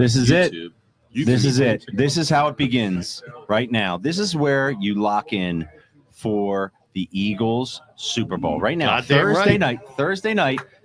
This is YouTube. it. This is it. This is how it begins right now. This is where you lock in for the Eagles Super Bowl. Right now, Thursday night,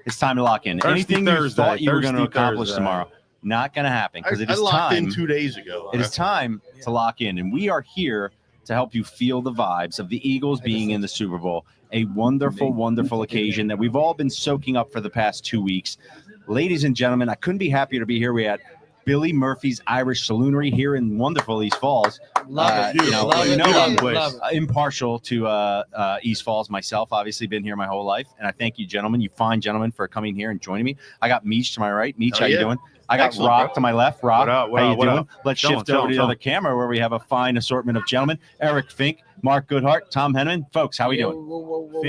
it's time to lock in. Anything you thought you were going to accomplish tomorrow, not going to happen because it is locked time. in 2 days ago. It is time to lock in, and we are here to help you feel the vibes of the Eagles being in the Super Bowl. A wonderful, wonderful occasion that we've all been soaking up for the past 2 weeks. Ladies and gentlemen, I couldn't be happier to be here. We had Billy Murphy's Irish Saloonery here in wonderful East Falls. Love it. Impartial to East Falls myself. Obviously, been here my whole life, and I thank you, gentlemen, you fine gentlemen, for coming here and joining me. I got Meech to my right. Meech, how you doing? I got Rock to my left. Rock, how you doing? Let's shift over to the other camera where we have a fine assortment of gentlemen. Eric Fink, Mark Goodhart, Tom Henneman. Folks, how we doing?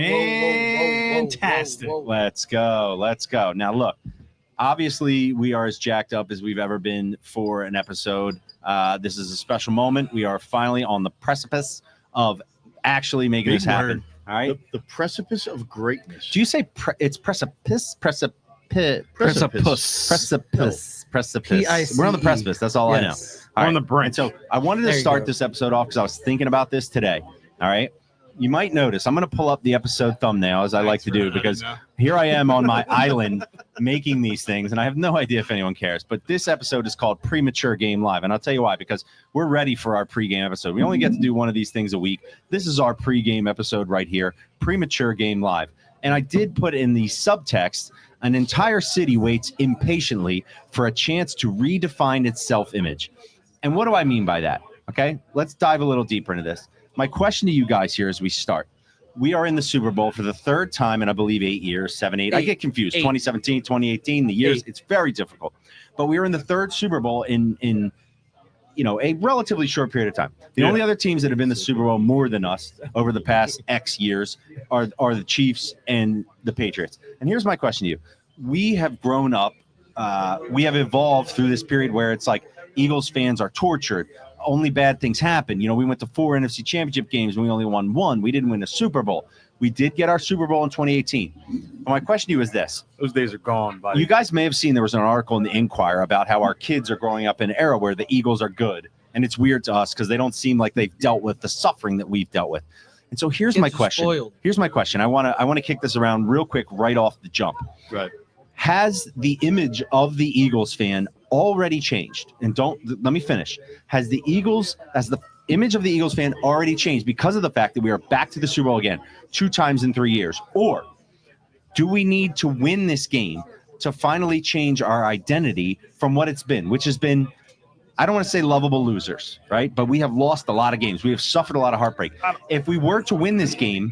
Fantastic. Let's go. Let's go. Now, look. Obviously, we are as jacked up as we've ever been for an episode. This is a special moment. We are finally on the precipice of actually making this happen. All right. The precipice of greatness. Do you say it's precipice? Precipice. We're on the precipice. That's all I know. We're on the brink. And so I wanted to start this episode off because I was thinking about this today. All right. You might notice I'm going to pull up the episode thumbnail as I like to do because here I am on my island making these things, and I have no idea if anyone cares. But this episode is called Premature-Game Live, and I'll tell you why, because we're ready for our pregame episode. We only get to do one of these things a week. This is our pregame episode right here, Premature-Game Live. And I did put in the subtext, an entire city waits impatiently for a chance to redefine its self-image. And what do I mean by that? Okay, let's dive a little deeper into this. My question to you guys here as we start. We are in the Super Bowl for the third time in, I believe, 8 years, 7, 8. I get confused. 2017, 2018, the years, it's very difficult. But we are in the third Super Bowl in a relatively short period of time. The only other teams that have been the Super Bowl more than us over the past X years are the Chiefs and the Patriots. And here's my question to you. We have grown up. We have evolved through this period where it's like Eagles fans are tortured. Only bad things happen. We went to 4 NFC championship games and we only won 1. We didn't win a Super Bowl. We did get our Super Bowl in 2018. And my question to you is this. Those days are gone, buddy. You guys may have seen there was an article in the Inquirer about how our kids are growing up in an era where the Eagles are good. And it's weird to us because they don't seem like they've dealt with the suffering that we've dealt with. And so here's my question. Here's my question. I want to kick this around real quick right off the jump. Right. Has the image of the Eagles fan already changed? And let me finish. Has the image of the Eagles fan already changed because of the fact that we are back to the Super Bowl again 2 times in 3 years? Or do we need to win this game to finally change our identity from what it's been, which has been, I don't want to say lovable losers, right? But we have lost a lot of games. We have suffered a lot of heartbreak. If we were to win this game,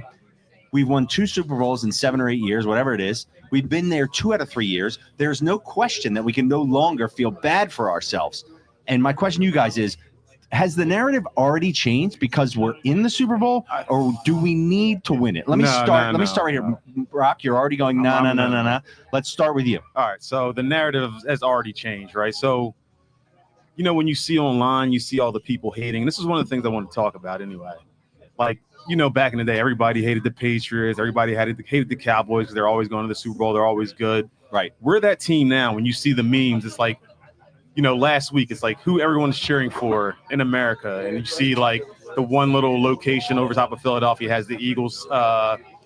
we've won 2 Super Bowls in 7 or 8 years, whatever it is. We've been there 2 out of 3 years. There's no question that we can no longer feel bad for ourselves. And my question to you guys is, has the narrative already changed because we're in the Super Bowl, or do we need to win it? Let me start right here. Brock, you're already going, no. Let's start with you. All right, so the narrative has already changed, right? So, when you see online, you see all the people hating. This is one of the things I want to talk about anyway. Like, back in the day, everybody hated the Patriots. Everybody hated the Cowboys because they're always going to the Super Bowl. They're always good. Right. We're that team now. When you see the memes, it's like, last week, it's like who everyone's cheering for in America. And you see, like, the one little location over top of Philadelphia has the Eagles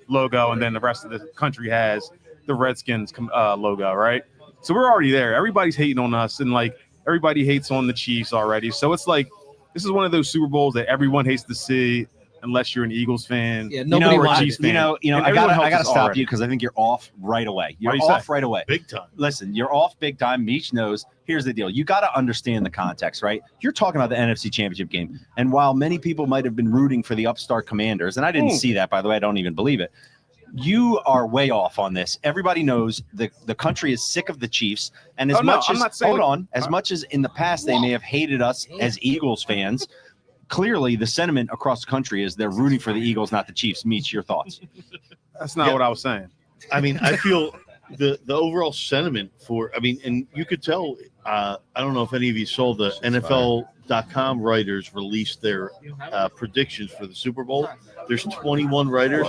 logo, and then the rest of the country has the Redskins logo, right? So we're already there. Everybody's hating on us, and, like, everybody hates on the Chiefs already. So it's like this is one of those Super Bowls that everyone hates to see. Unless you're an Eagles fan, nobody wants Chiefs fan. I gotta stop you because I think you're off right away. You're off right away. Big time. Listen, you're off big time. Meech knows. Here's the deal. You got to understand the context, right? You're talking about the NFC Championship game. And while many people might have been rooting for the upstart Commanders, and I didn't see that, by the way, I don't even believe it. You are way off on this. Everybody knows the country is sick of the Chiefs. And as much as in the past they may have hated us as Eagles fans, clearly the sentiment across the country is they're rooting for the Eagles, not the Chiefs. Meet your thoughts. That's not what I was saying. I mean, I feel the overall sentiment and you could tell, I don't know if any of you saw the NFL.com writers released their predictions for the Super Bowl. There's 21 writers.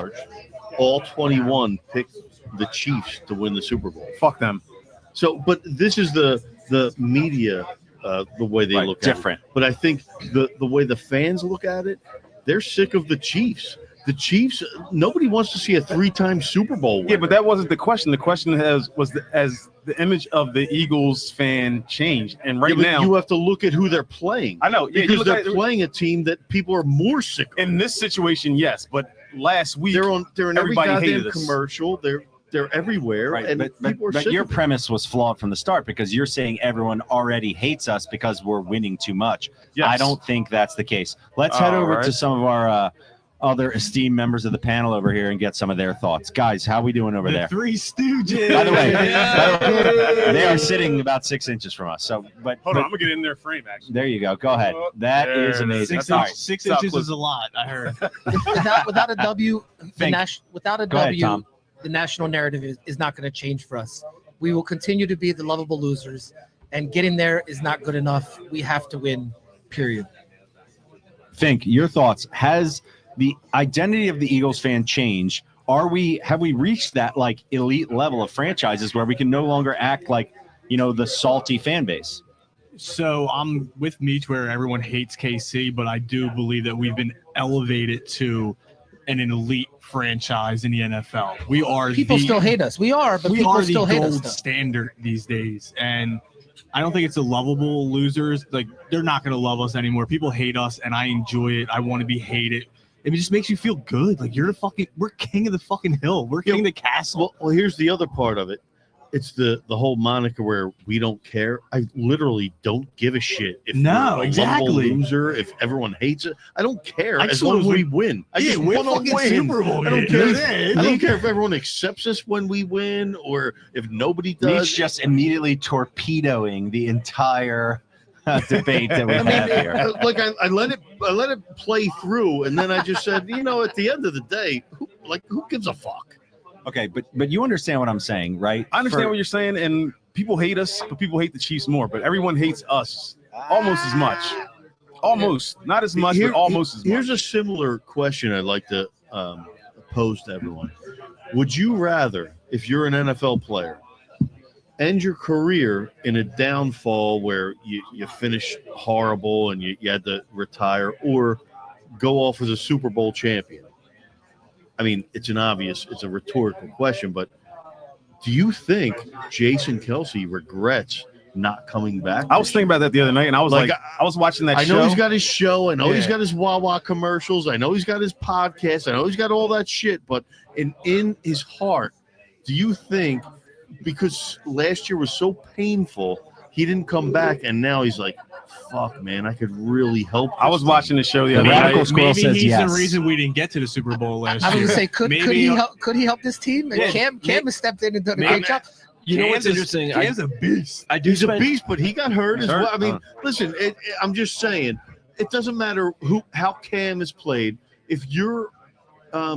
All 21 picked the Chiefs to win the Super Bowl. Fuck them. So, but this is the media the way they look different. at it. But I think the way the fans look at it, they're sick of the Chiefs. The Chiefs, nobody wants to see a 3-time Super Bowl winner. Yeah, but that wasn't the question. The question was as the image of the Eagles fan changed, and right now you have to look at who they're playing. I know because they're playing a team that people are more sick of. In this situation, yes, but last week they're in every goddamn us. commercial. They're everywhere, Right, and people are but sick your of it. premise was flawed from the start because you're saying everyone already hates us because we're winning too much. Yes. I don't think that's the case. Let's head over to some of our other esteemed members of the panel over here and get some of their thoughts. Guys, how we doing over there? Three Stooges. By the way, they are sitting about 6 inches from us. So, but Hold on, I'm gonna get in their frame. Actually, there you go. Go ahead. That There is it amazing. is. Six inches is a lot. I heard. without a W, without a Go ahead, W, Tom. the national narrative is not going to change for us. We will continue to be the lovable losers, and getting there is not good enough. We have to win, period. Fink, your thoughts. Has the identity of the Eagles fan changed? Have we reached that like elite level of franchises where we can no longer act like, the salty fan base? So I'm with Meach where everyone hates KC, but I do believe that we've been elevated to an elite franchise in the NFL. We are People still hate us. We are, but people still hate us. Gold standard these days, and I don't think it's a lovable losers. Like, they're not going to love us anymore. People hate us, and I enjoy it. I want to be hated. It just makes you feel good. Like, we're king of the fucking hill. We're king of the castle. Well, here's the other part of it. It's the whole moniker where we don't care. I literally don't give a shit if you're a lovable loser, if everyone hates it. I don't care as long as we win. I just want to win. Super Bowl. I don't care if everyone accepts us when we win or if nobody does. Meach just immediately torpedoing the entire debate that we have here. Like I let it play through, and then I just said, at the end of the day, who gives a fuck? Okay, but you understand what I'm saying, right? I understand what you're saying, and people hate us, but people hate the Chiefs more. But everyone hates us almost as much. Almost, not as much, but almost as much. Here's a similar question I'd like to pose to everyone. Would you rather, if you're an NFL player, end your career in a downfall where you finish horrible and you had to retire, or go off as a Super Bowl champion? I mean, it's a rhetorical question, but do you think Jason Kelce regrets not coming back? I was thinking about that the other night, and I was I was watching that show. I know he's got his show. I know he's got his Wawa commercials. I know he's got his podcast. I know he's got all that shit. But in his heart, do you think because last year was so painful, he didn't come back, and now he's like, fuck, man, I could really help. I was watching the show the other night. Maybe he's the reason we didn't get to the Super Bowl last year. I was going to say, could he help this team? And Cam has stepped in and done a great job. You know what's interesting? Cam's a beast. He's a beast, but he got hurt as well. I mean, listen, I'm just saying, it doesn't matter how Cam is played. If you're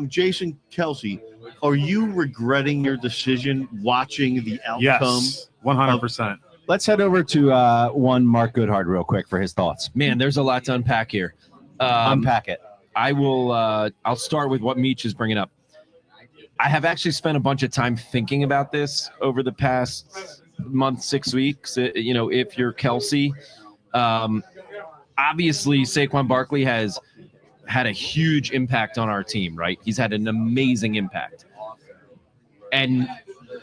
Jason Kelce, are you regretting your decision watching the outcome? Yes, 100%. Let's head over to one Mark Goodhart real quick for his thoughts. Man, there's a lot to unpack here. Unpack it. I will. I'll start with what Meach is bringing up. I have actually spent a bunch of time thinking about this over the past month, 6 weeks. If you're Kelce, obviously Saquon Barkley has had a huge impact on our team, right? He's had an amazing impact. And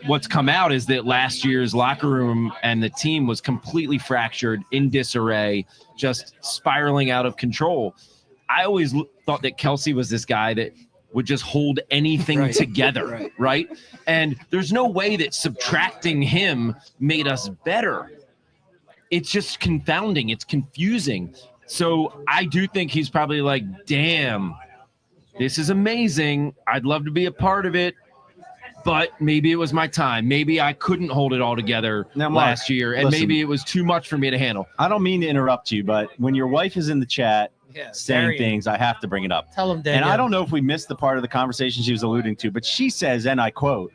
what's come out is that last year's locker room and the team was completely fractured, in disarray, just spiraling out of control. I always thought that Kelce was this guy that would just hold anything together, right? And there's no way that subtracting him made us better. It's just confounding. It's confusing. So I do think he's probably like, damn, this is amazing. I'd love to be a part of it. But maybe it was my time. Maybe I couldn't hold it all together last year, and maybe it was too much for me to handle. I don't mean to interrupt you, but when your wife is in the chat saying things, I have to bring it up. Tell him, Daniel. And I don't know if we missed the part of the conversation she was alluding to, but she says, and I quote,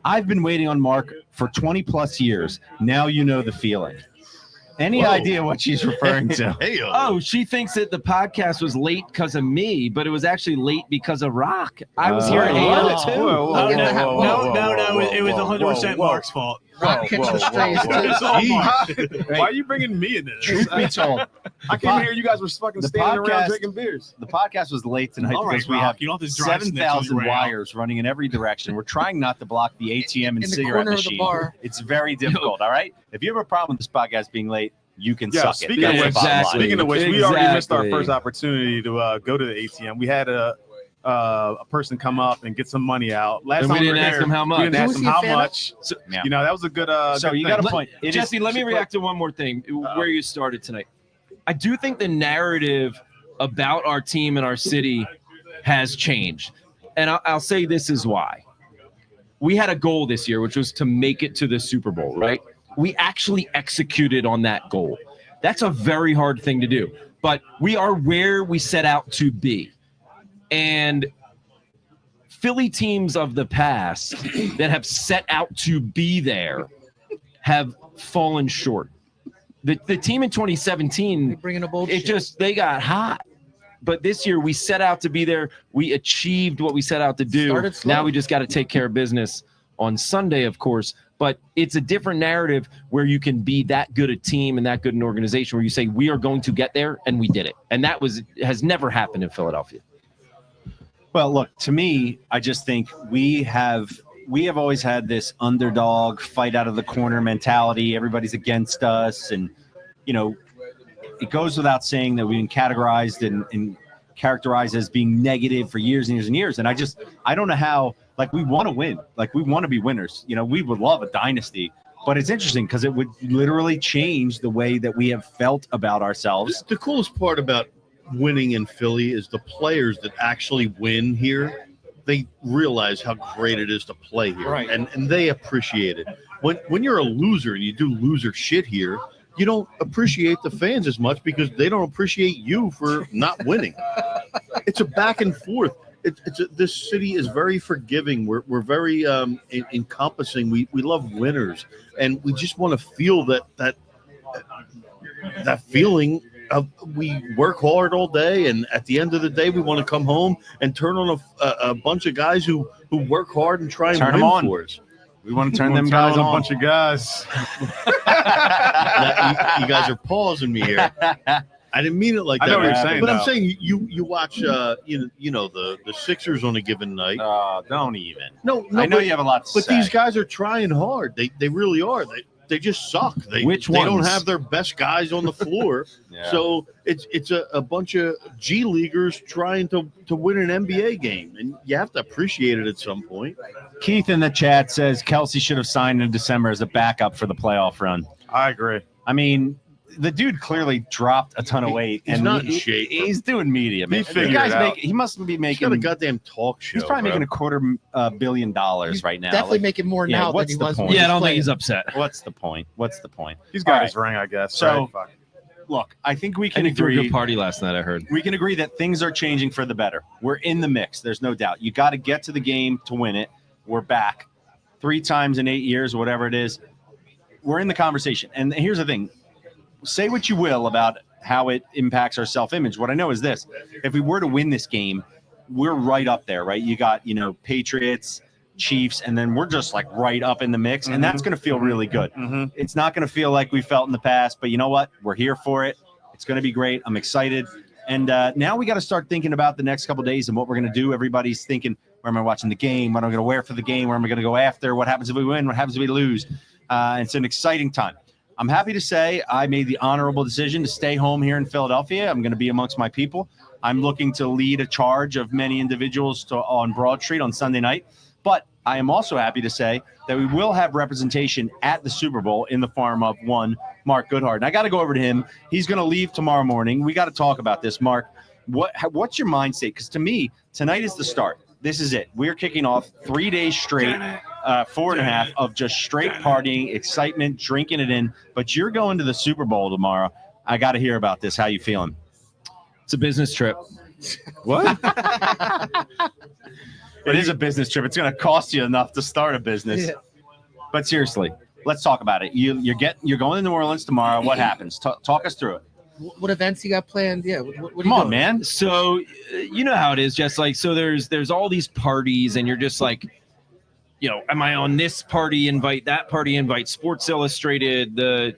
"I've been waiting on Mark for 20 plus years. Now you know the feeling." Any Whoa. idea what she's referring to? Hey, Oh, she thinks that the podcast was late because of me, but it was actually late because of Rock. I was here at Whoa. 8:02. Look at that. No, it was 100% Mark's fault. Rock catching strays. It's all Mark. Why are you bringing me into this? Truth be told, I came here. You guys were fucking the standing podcast- around drinking beers. the podcast was late tonight All right, because we Rock, have you don't have to dry snitch on your 7,000 way out. wires running in every direction. We're trying not to block the ATM and In the cigarette corner of the machine. bar. It's very difficult. All right. If you have a problem with this podcast being late, you can Yeah, suck it. speaking That's of the which, bottom line. Speaking of which, we already missed our Exactly. first opportunity to go to the ATM. We had a person come up and get some money out. Last And time we didn't were ask here, him how much. We didn't Who ask was him he a how fan of? much. Yeah. You know, that was a good. So good you thing. got a point. It is- Jesse, let me react to one more thing where you started tonight. I do think the narrative about our team and our city has changed. And I'll say this is why. We had a goal this year, which was to make it to the Super Bowl, right? We actually executed on that goal. That's a very hard thing to do, but we are where we set out to be. And Philly teams of the past that have set out to be there have fallen short. The team in 2017, They bring in a bullshit. they got hot. But this year we set out to be there. We achieved what we set out to do. Started slow. Now we just got to take care of business on Sunday, of course. But it's a different narrative where you can be that good a team and that good an organization where you say we are going to get there, and we did it. And that has never happened in Philadelphia. Well, look, to me, I just think we have always had this underdog fight out of the corner mentality. Everybody's against us. And, you know, it goes without saying that we've been categorized and characterized as being negative for years and years and years. And I don't know how, like, we want to win. Like, we want to be winners. You know, we would love a dynasty. But it's interesting because it would literally change the way that we have felt about ourselves. The coolest part about winning in Philly is the players that actually win here. They realize how great it is to play here, Right. and they appreciate it. When you're a loser and you do loser shit here, you don't appreciate the fans as much because they don't appreciate you for not winning. It's a back and forth. This city is very forgiving. We're very encompassing. We love winners, and we just want to feel that feeling of we work hard all day, and at the end of the day, we want to come home and turn on a bunch of guys who work hard and try and Turn win 'em on. for us. We want to turn We'll them turn guys on on. a bunch of guys. Now, you guys are pausing me here. I didn't mean it like I that. know what you're saying, but I'm though. saying you watch you know the Sixers on a given night. Don't even. No, I know but, you have a lot to but say. these guys are trying hard. They really are. They just suck. They Which don't ones? have their best guys on the floor. Yeah. So it's a bunch of G leaguers trying to win an NBA game, and you have to appreciate it at some point. Keith in the chat says Kelsey should have signed in December as a backup for the playoff run. I agree. I mean, the dude clearly dropped a ton of weight. He's and not in shape. He's doing media, man. figured The guy's it out. he must be He's making got a goddamn talk show. He's probably bro. making $250 million right now. Definitely Like, making more yeah, now than what's he the was. point? when Yeah, I he was don't think playing. he's upset. What's the point? What's the point? He's got All his ring, I guess. So- right? Fuck. Look, I think we I can think threw a agree. good party last night, I heard. We can agree that things are changing for the better. We're in the mix. There's no doubt. You got to get to the game to win it. We're back 3 times in 8 years, whatever it is. We're in the conversation. And here's the thing. Say what you will about how it impacts our self-image. What I know is this. If we were to win this game, we're right up there, right? You got, Patriots, Chiefs, and then we're just like right up in the mix. And that's going to feel really good. Mhm. It's not going to feel like we felt in the past, but you know what? We're here for it. It's going to be great. I'm excited. And now we got to start thinking about the next couple of days and what we're going to do. Everybody's thinking, where am I watching the game? What am I going to wear for the game? Where am I going to go after? What happens if we win? What happens if we lose? It's an exciting time. I'm happy to say I made the honorable decision to stay home here in Philadelphia. I'm going to be amongst my people. I'm looking to lead a charge of many individuals on Broad Street on Sunday night. But I am also happy to say that we will have representation at the Super Bowl in the form of one Mark Goodhart. And I got to go over to him. He's going to leave tomorrow morning. We got to talk about this, Mark. What's your mind state? Because to me, tonight is the start. This is it. We're kicking off 3 days straight, 4.5 of just straight partying, excitement, drinking it in. But you're going to the Super Bowl tomorrow. I got to hear about this. How you feeling? It's a business trip. What? It is a business trip. It's going to cost you enough to start a business. Yeah. But seriously, let's talk about it. You're going to New Orleans tomorrow. What happens? Talk us through it. What events you got planned? Yeah. What Come on, man. So you know how it is, just like, so there's all these parties, and you're just like, you know, am I on this party invite, that party invite, Sports Illustrated, the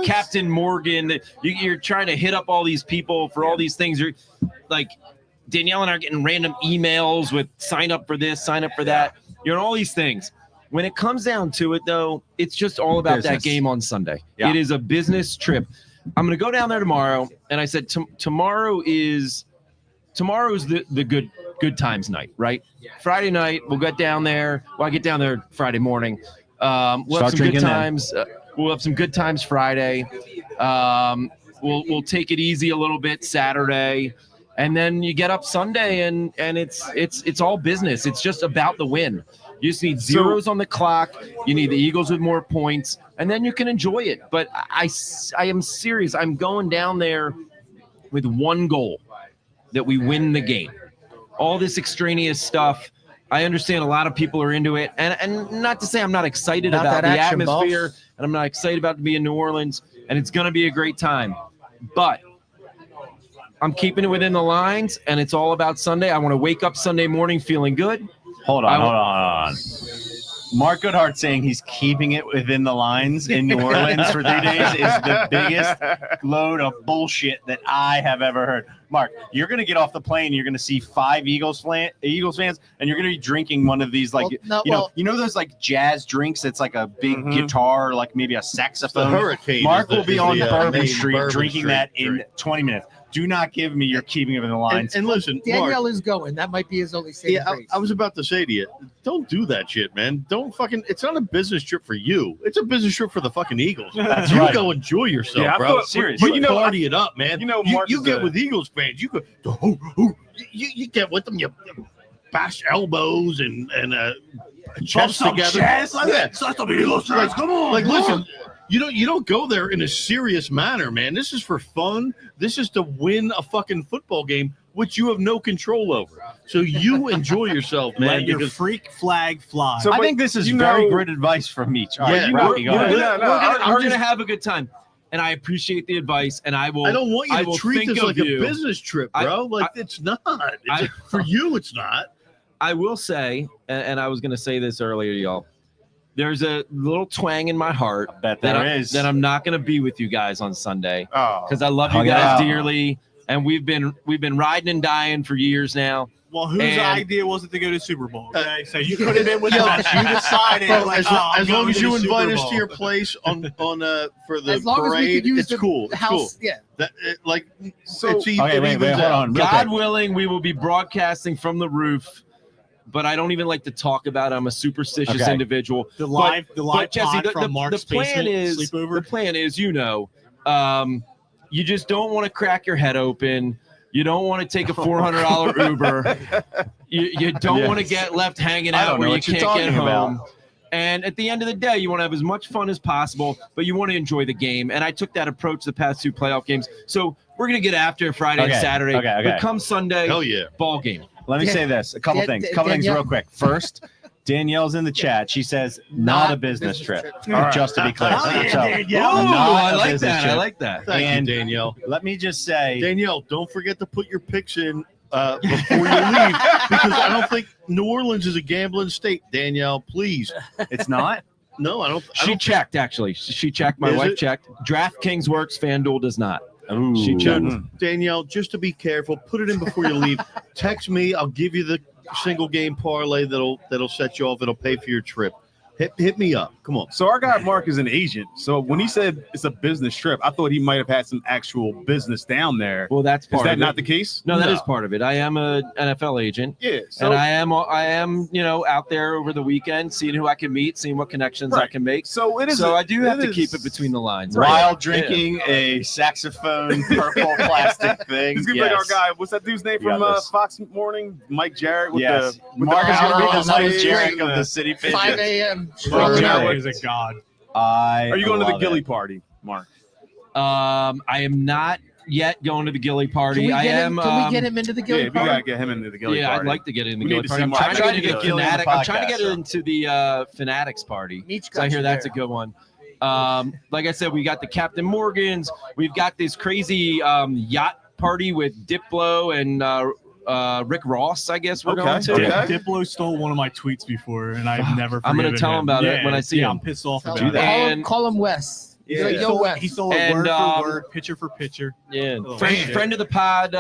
Captain Morgan, you're trying to hit up all these people for all these things. You're like, Danielle and I are getting random emails with sign up for this, sign up for that. You're on all these things. When it comes down to it, though, it's just all about that game on Sunday. Yeah. It is a business trip. I'm going to go down there tomorrow, and I said tomorrow is the good times night, right? Friday night, we'll get down there. Well, I get down there Friday morning. We'll have some good times. We'll have some good times Friday. We'll take it easy a little bit Saturday, and then you get up Sunday, and it's all business. It's just about the win. You just need zeros on the clock. You need the Eagles with more points, and then you can enjoy it. But I am serious. I'm going down there with one goal, that we win the game. All this extraneous stuff, I understand a lot of people are into it. And not to say I'm not excited about the atmosphere, and I'm not excited about to be in New Orleans, and it's going to be a great time. But I'm keeping it within the lines, and it's all about Sunday. I want to wake up Sunday morning feeling good. Hold on. Mark Goodhart saying he's keeping it within the lines in New Orleans for 3 days is the biggest load of bullshit that I have ever heard. Mark, you're going to get off the plane. You're going to see 5 Eagles fans, and you're going to be drinking one of these, like, you know those like jazz drinks. It's like a big guitar, like maybe a saxophone. Hurricane. Mark will be on Bourbon Street drinking that in 20 minutes. Do not give me your keeping it in the lines. And listen, Danielle Mark, is going. That might be his only saving grace. I was about to say to you, don't do that shit, man. Don't fucking. It's not a business trip for you. It's a business trip for the fucking Eagles. That's you right. go enjoy yourself, bro. Seriously. But you party it up, man. You know, you get with Eagles fans. You go. You get with them. You bash elbows and chest together. Like that. Come on. Like, listen. You don't go there in a serious manner, man. This is for fun. This is to win a fucking football game, which you have no control over. So you enjoy yourself, man. Let your freak flag fly. So I think this is very good advice from each. All right, Rocky, go ahead. I'm going to have a good time, and I appreciate the advice, and I will. I don't want you to treat this like a business trip, bro. It's not. For you, it's not. I will say, and I was going to say this earlier, y'all. There's a little twang in my heart that I'm not going to be with you guys on Sunday because I love you guys dearly, and we've been riding and dying for years now. Well, whose idea was it to go to Super Bowl? Okay, so you could have been with us. You decided. As long as you invite us to your place on for the parade, it's cool. It's cool. Yeah. Hold on. God willing, we will be broadcasting from the roof. But I don't even like to talk about it. I'm a superstitious individual. The live Jesse, pod from Mark's plan is sleepover. The plan is, you just don't want to crack your head open. You don't want to take a $400 Uber. You don't want to get left hanging out where you can't get home. And at the end of the day, you want to have as much fun as possible, but you want to enjoy the game. And I took that approach the past 2 playoff games. So we're going to get after Friday and Saturday. But come Sunday, ball game. Let me say this. A couple things real quick. First, Danielle's in the chat. She says, not a business trip. Just to be clear. I like that. I like that. Thank you, Danielle. Let me just say. Danielle, don't forget to put your picks in before you leave, because I don't think New Orleans is a gambling state. Danielle, please. It's not? No, I don't. She checked, actually. She checked. My wife checked. DraftKings works. FanDuel does not. Ooh. She checked. Danielle, just to be careful, put it in before you leave. Text me. I'll give you the single game parlay that'll set you off. It'll pay for your trip. Hit me up. Come on. So our guy Mark is an agent. So when he said it's a business trip, I thought he might have had some actual business down there. Well, that's part of it. Is that not the case? No, that is part of it. I am an NFL agent. Yeah. So, and I am, out there over the weekend, seeing who I can meet, seeing what connections I can make. So it is. So I do have to keep it between the lines. While drinking a saxophone purple plastic thing. He's gonna be like our guy. What's that dude's name from Fox Morning? Mike Jarrett. Mark is gonna be the Mike Jarrett of the City Pigeons. 5 a.m. Jarrett is a god. Are you going to the Gilly party, Mark? I am not yet going to the Gilly party. Can we I get am. him, can we get him into the Yeah, Gilly we party? gotta get him into the Gilly Yeah, party. I'd like to get in the We Gilly need to party. see I'm Mark. trying to I get tried to get Gilly on the Fanatic. I'm trying to get podcast, into the Fanatics party. Meech So I got hear you that's a there. good one. Like I said, we got the Captain Morgans. We've got this crazy yacht party with Diplo and Rick Ross. I guess we're Okay, going to. okay. Diplo stole one of my tweets before, and I've never. I'm gonna forgiven tell him about it Yeah, when I see him. I'm pissed off Tell about him- it. And- call him Wes. He's Yeah. like, yo, Wes. He stole it And, word for word, picture for picture. Yeah, Oh, friend, shit. friend of the pod,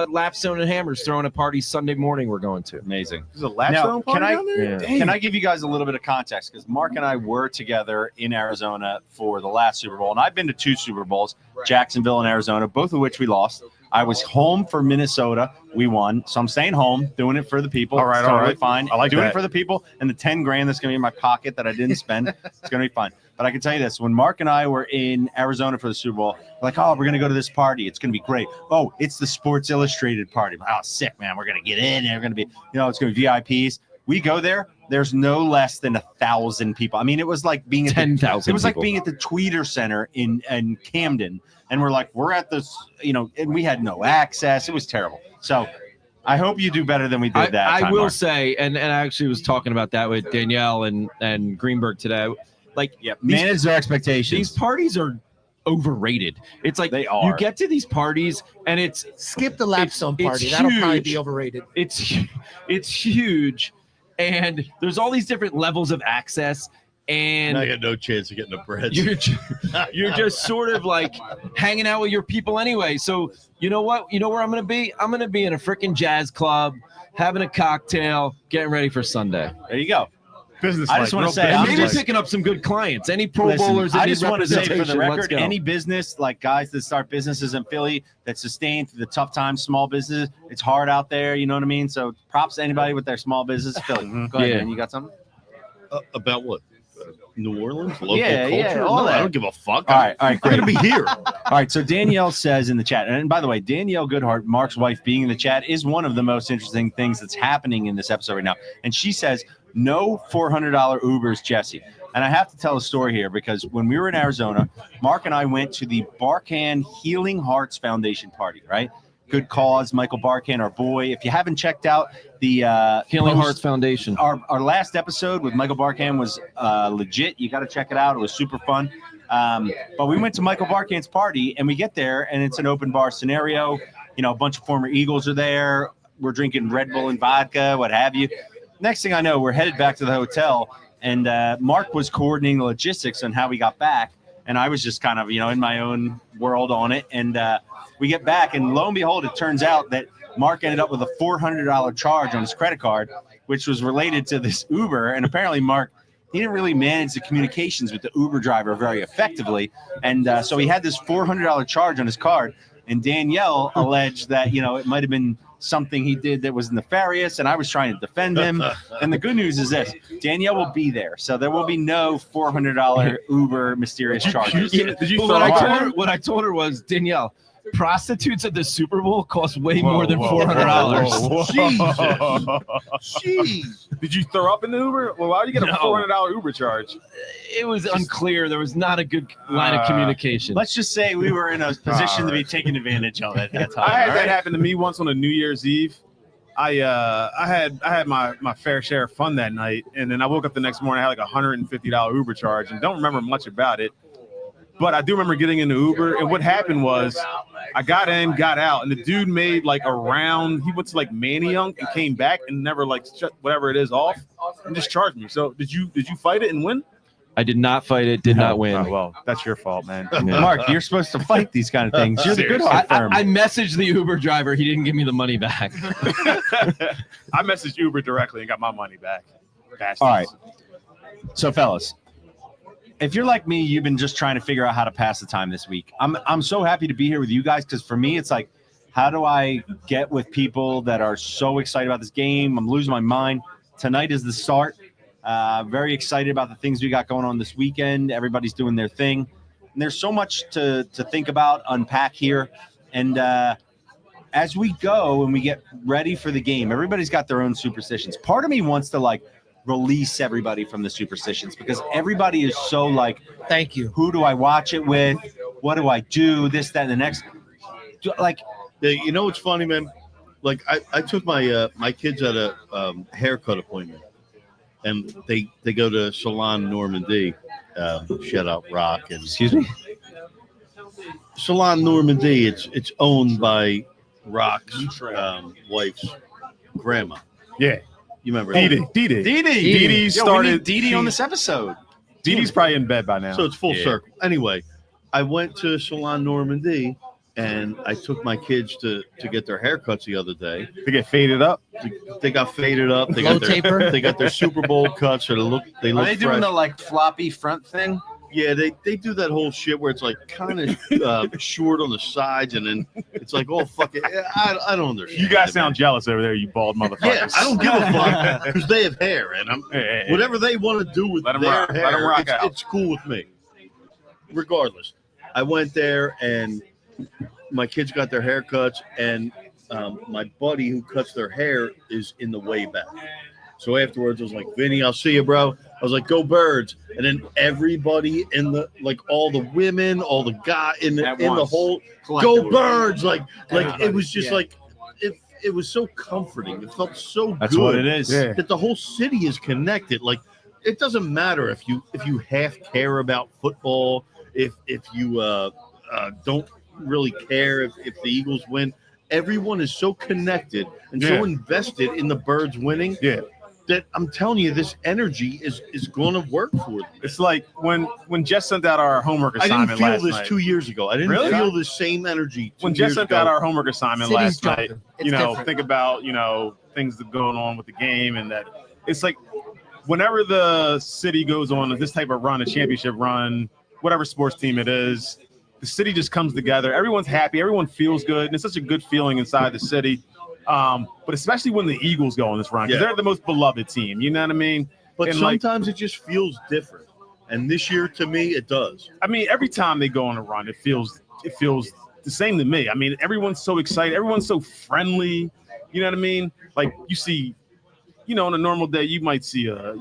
Lapstone and Hammers throwing a party Sunday morning. We're going to. Amazing. There's a lap Now, stone party can I- down there? Yeah. Damn. Can I give you guys a little bit of context? Because Mark and I were together in Arizona for the last Super Bowl, and I've been to 2 Super Bowls, Jacksonville and Arizona, both of which we lost. I was home for Minnesota. We won, so I'm staying home, doing it for the people. All right, It's all totally right. fine. I like doing that. it for the people, and the 10 grand that's going to be in my pocket that I didn't spend. It's going to be fine. But I can tell you this: when Mark and I were in Arizona for the Super Bowl, like, oh, we're going to go to this party. It's going to be great. Oh, it's the Sports Illustrated party. Oh, sick, man. We're going to get in. They're going to be, it's going to be VIPs. We go there. There's no less than 1,000 people. I mean, it was like being at 10,000. It was like being at the Tweeter Center in Camden, and we're like, we're at this, and we had no access. It was terrible. So I hope you do better than we did that I time, will Mark. say, and I actually was talking about that with Danielle and Greenberg today. Like, Manage their expectations. these parties are overrated. It's like They are. you get to these parties and it's Skip the Lapstone it's party. That'll probably huge. be overrated. it's huge, and there's all these different levels of access, and I got no chance of getting a bread. you're just sort of like hanging out with your people anyway. So you know what? You know where I'm gonna be? I'm gonna be in a freaking jazz club, having a cocktail, getting ready for Sunday. There you go. Business. I just wanna say, And I'm maybe just- picking up some good clients. Any Pro Listen, Bowlers that I need just want to say for the representation, let's record, go. any business, like guys that start businesses in Philly that sustain through the tough times, small businesses, it's hard out there. You know what I mean? So props to anybody with their small business. Philly. Go ahead, Yeah. man. You got something? About what? New Orleans? Local Yeah, culture? yeah, all No, that. I don't give a fuck. All right, I'm great. going to be here. All right, so Danielle says in the chat, and by the way, Danielle Goodhart, Mark's wife, being in the chat is one of the most interesting things that's happening in this episode right now. And she says, no $400 Ubers, Jesse. And I have to tell a story here because when we were in Arizona, Mark and I went to the Barkan Healing Hearts Foundation party, right? Good cause, Michael Barkan, our boy. If you haven't checked out the Healing post- Hearts Foundation. our last episode with Michael Barkan was legit. You got to check it out. It was super fun. But we went to Michael Barkan's party, and we get there, and it's an open bar scenario. A bunch of former Eagles are there. We're drinking Red Bull and vodka, what have you. Next thing I know, we're headed back to the hotel, and Mark was coordinating the logistics on how we got back, and I was just kind of, in my own world on it. And we get back, and lo and behold, it turns out that Mark ended up with a $400 charge on his credit card, which was related to this Uber. And apparently, Mark, he didn't really manage the communications with the Uber driver very effectively, and so he had this $400 charge on his card. And Danielle alleged that it might have been something he did that was nefarious, and I was trying to defend him. And the good news is this: Danielle will be there, so there will be no $400 Uber mysterious charges. Did you But throw what I told her was, Danielle, prostitutes at the Super Bowl cost way Whoa, more than whoa, $400. whoa, whoa. Jeez. Did you throw up in the Uber? Well, why did you get a No. $400 Uber charge? It was unclear. There was not a good line of communication. Let's just say we were in a position to be taken advantage of at that time. I had all that right? happen to me once on a New Year's Eve. I had my fair share of fun that night, and then I woke up the next morning. I had like $150 Uber charge, and don't remember much about it. But I do remember getting in the Uber, and what happened was I got in, got out, and the dude made like a round. He went to like Manayunk and came back and never like shut whatever it is off and just charged me. So did you fight it and win? I did not fight it, did not win. Oh, well, that's your fault, man. Mark, you're supposed to fight these kind of things. You're the good I, heart firm. I messaged the Uber driver. He didn't give me the money back. I messaged Uber directly and got my money back. Bastards. All right. So, fellas, if you're like me, you've been just trying to figure out how to pass the time this week. I'm so happy to be here with you guys because for me, it's like, how do I get with people that are so excited about this game? I'm losing my mind. Tonight is the start. Very excited about the things we got going on this weekend. Everybody's doing their thing. And there's so much to think about, unpack here. And as we go and we get ready for the game, everybody's got their own superstitions. Part of me wants to release everybody from the superstitions because everybody is so Thank you. who do I watch it with? What do I do? This, that, and the next. like, You know what's funny, man? Like I took my kids at a haircut appointment, and they go to Salon Normandy. Shout out Rock and excuse me. Salon Normandy. It's owned by Rock's wife's grandma. Yeah. You remember? Dee started. Dee on this episode. Dee's probably in bed by now. So it's full circle. Anyway, I went to Salon Normandy, and I took my kids to get their haircuts the other day. They get faded up. They got faded up. They Low got taper. they got their Super Bowl cuts. So they look Are they doing fresh. the like floppy front thing? Yeah, they do that whole shit where it's like kind of short on the sides, and then it's like, oh fuck it, I don't understand. You guys it, sound man. jealous over there, you bald motherfuckers. Yeah, I don't give a fuck because they have hair, and Hey. whatever they want to do with Let 'em their rock. hair, Let 'em rock out. it's cool with me. Regardless, I went there and my kids got their haircuts, and my buddy who cuts their hair is in the way back. So afterwards, I was like, Vinny, I'll see you, bro. I was like, go Birds. And then everybody in the, like all the women, all the guys in the whole, go Birds. Like it was just like, it was so comforting. It felt so That's good. what it is. Yeah. That the whole city is connected. Like, it doesn't matter if you half care about football, if you don't really care if the Eagles win. Everyone is so connected and so invested in the Birds winning. Yeah. That I'm telling you, this energy is going to work for them. It's like when Jess sent out our homework I assignment didn't feel last this night. 2 years ago. I didn't Really? feel the same energy When 2 Jess years sent ago. out our homework assignment City's last night, jumping. It's different. think about, things that going on with the game, and that it's like whenever the city goes on this type of run, a championship run, whatever sports team it is, the city just comes together. Everyone's happy. Everyone feels good. And it's such a good feeling inside the city. But especially when the Eagles go on this run, because they're the most beloved team. You know what I mean? But and sometimes it just feels different. And this year, to me, it does. I mean, every time they go on a run, it feels the same to me. I mean, everyone's so excited. Everyone's so friendly. You know what I mean? Like you see, on a normal day, you might see a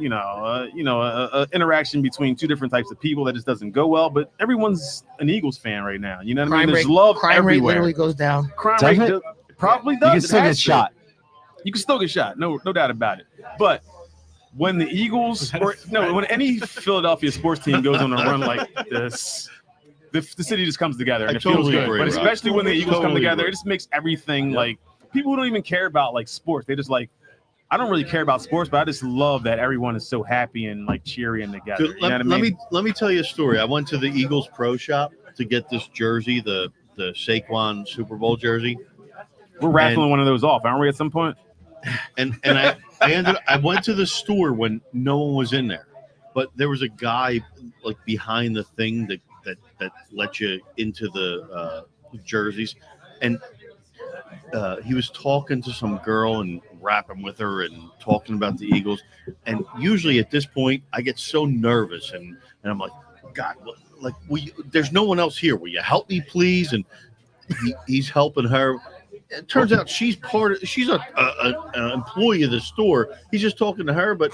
interaction between two different types of people that just doesn't go well. But everyone's an Eagles fan right now. You know what I mean? There's love crime rate everywhere. literally goes down. Crime Doesn't rate it? probably You does. can It still has get to. shot. You can still get shot. No doubt about it. But when the Eagles when any Philadelphia sports team goes on a run like this, the city just comes together and I it feels totally good. agree, But Rob. especially when the Eagles come Totally together, agree. it just makes everything like people who don't even care about like sports. They just like, I don't really care about sports, but I just love that everyone is so happy and like cheering together. Dude, You know what I mean? let me tell you a story. I went to the Eagles Pro Shop to get this jersey, the Saquon Super Bowl jersey. We're raffling one of those off, aren't we? At some point. And I went to the store when no one was in there, but there was a guy like behind the thing that let you into the jerseys, and he was talking to some girl and rapping with her and talking about the Eagles. And usually at this point, I get so nervous and I'm like, God, there's no one else here. Will you help me, please? And he's helping her. It turns out she's an employee of the store. He's just talking to her, but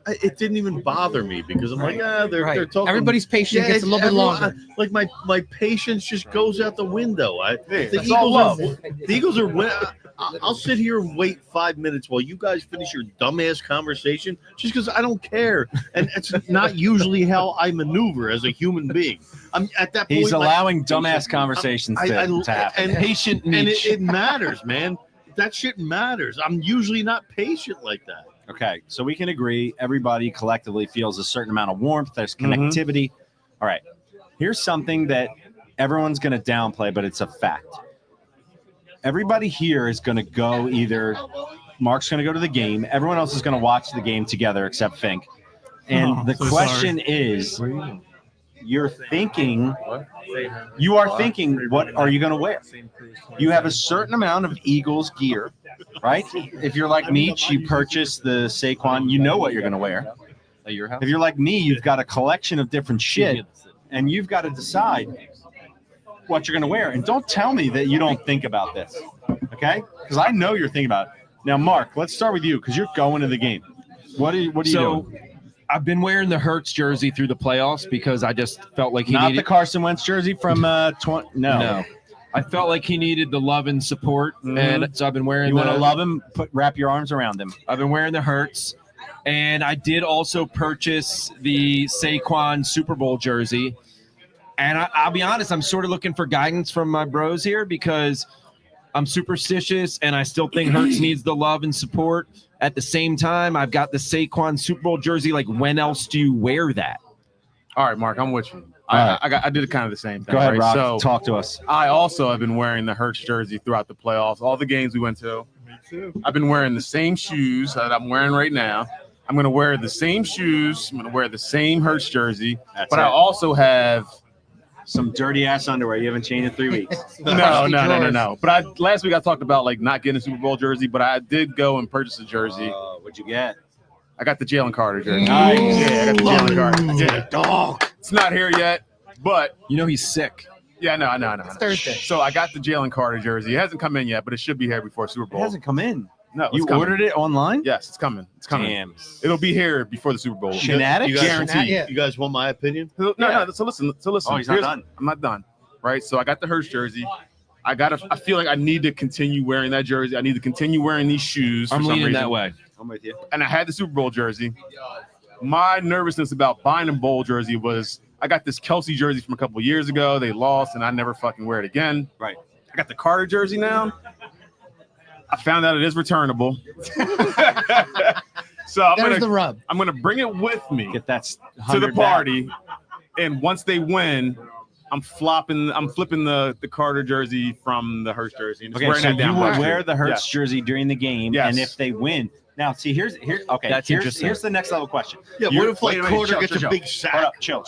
it didn't even bother me because I'm like, they're talking. Everybody's patience gets a little bit longer. Like my patience just goes out the window. That's all love. The Eagles are. I'll sit here and wait 5 minutes while you guys finish your dumbass conversation, just because I don't care, and it's not usually how I maneuver as a human being. I'm at that point. He's allowing dumbass conversations to happen. And Patient and niche. it matters, man. That shit matters. I'm usually not patient like that. Okay, so we can agree everybody collectively feels a certain amount of warmth. There's connectivity. All right, here's something that everyone's going to downplay, but it's a fact. Everybody here is going to go either Mark's going to go to the game. Everyone else is going to watch the game together except Fink. And the question is, you are thinking, what are you going to wear? You have a certain amount of Eagles gear, right? If you're like me, you purchase the Saquon, you know what you're going to wear. At your house? If you're like me, you've got a collection of different shit, and you've got to decide what you're going to wear. And don't tell me that you don't think about this, okay? Because I know you're thinking about it. Now, Mark, let's start with you because you're going to the game. What are you doing? I've been wearing the Hurts jersey through the playoffs because I just felt like he Not needed the Carson Wentz jersey from 20. No. I felt like he needed the love and support, and so I've been wearing. You want to love him? Wrap your arms around him. I've been wearing the Hurts, and I did also purchase the Saquon Super Bowl jersey. And I'll be honest, I'm sort of looking for guidance from my bros here because I'm superstitious, and I still think Hurts needs the love and support. At the same time, I've got the Saquon Super Bowl jersey. Like, when else do you wear that? All right, Mark, I'm with you. Right. I did kind of the same thing. Go ahead, right? Rob. So Talk to us. I also have been wearing the Hurts jersey throughout the playoffs, all the games we went to. Me too. I've been wearing the same shoes that I'm wearing right now. I'm going to wear the same shoes. I'm going to wear the same Hurts jersey. That's but it. I also have Some dirty ass underwear. You haven't changed in 3 weeks. no. But last week I talked about like not getting a Super Bowl jersey, but I did go and purchase a jersey. What'd you get? I got the Jalen Carter jersey. Nice. Yeah, I got the Jalen Carter. Yeah. Dog. It's not here yet, but You know he's sick. yeah, no. It's Thursday. So I got the Jalen Carter jersey. It hasn't come in yet, but it should be here before Super It Bowl. hasn't come in. No, it's You coming. ordered it online? Yes, it's coming. It's coming. Damn. It'll be here before the Super Bowl. Fanatics? You guys, Guaranteed. Yeah. you guys want my opinion? No. So listen. Oh, he's not done. I'm not done. Right. So I got the Hurts jersey. I feel like I need to continue wearing that jersey. I need to continue wearing these shoes. For I'm some leaning reason. that way. I'm with you. And I had the Super Bowl jersey. My nervousness about buying a bowl jersey was I got this Kelsey jersey from a couple of years ago. They lost, and I never fucking wear it again. Right. I got the Carter jersey now. I found out it is returnable. So There's the rub. I'm gonna bring it with me Get that to the 100 back. party, and once they win, I'm flipping the Carter jersey from the Hurts jersey. And just Okay, wearing so that down you will my wear street. the Hurts Yes. jersey during the game, Yes. and if they win, now see here's okay. That's here's interesting. the next level question. Yeah, You're- what if like wait, Carter chill, gets chill, a big chill. Hold sack? up,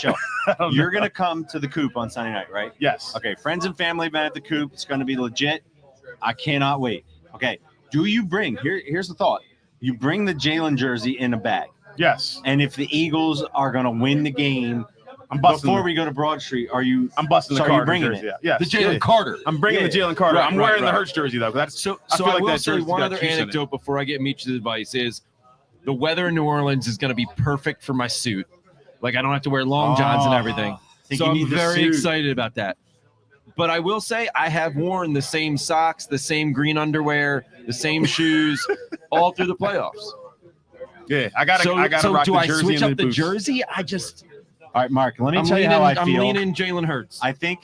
chill. You're gonna come to the Coop on Sunday night, right? Yes. Okay, friends and family event at the Coop. It's gonna be legit. I cannot wait. Okay, do you bring here's the thought. You bring the Jalen jersey in a bag, Yes. and if the Eagles are gonna win the game I'm busting. before we go to Broad Street, are you? I'm busting So the are you Carter bringing jersey. it? Yes. The Jalen Carter. I'm bringing Yeah. the Jalen Carter. Right, I'm right, wearing the right. Hurts jersey though. That's So I feel I like will that say jersey's one got other juice in it. anecdote before I get Meech's advice is the weather in New Orleans is going to be perfect for my suit. Like I don't have to wear long johns and everything. I think So you I'm need the very suit. excited about that. But I will say I have worn the same socks, the same green underwear, the same shoes all through the playoffs. Yeah, I gotta So rock do the I jersey switch and up the boots. jersey? I just All right, Mark. Let me I'm tell leaning, you how I I'm feel. leaning Jalen Hurts. I think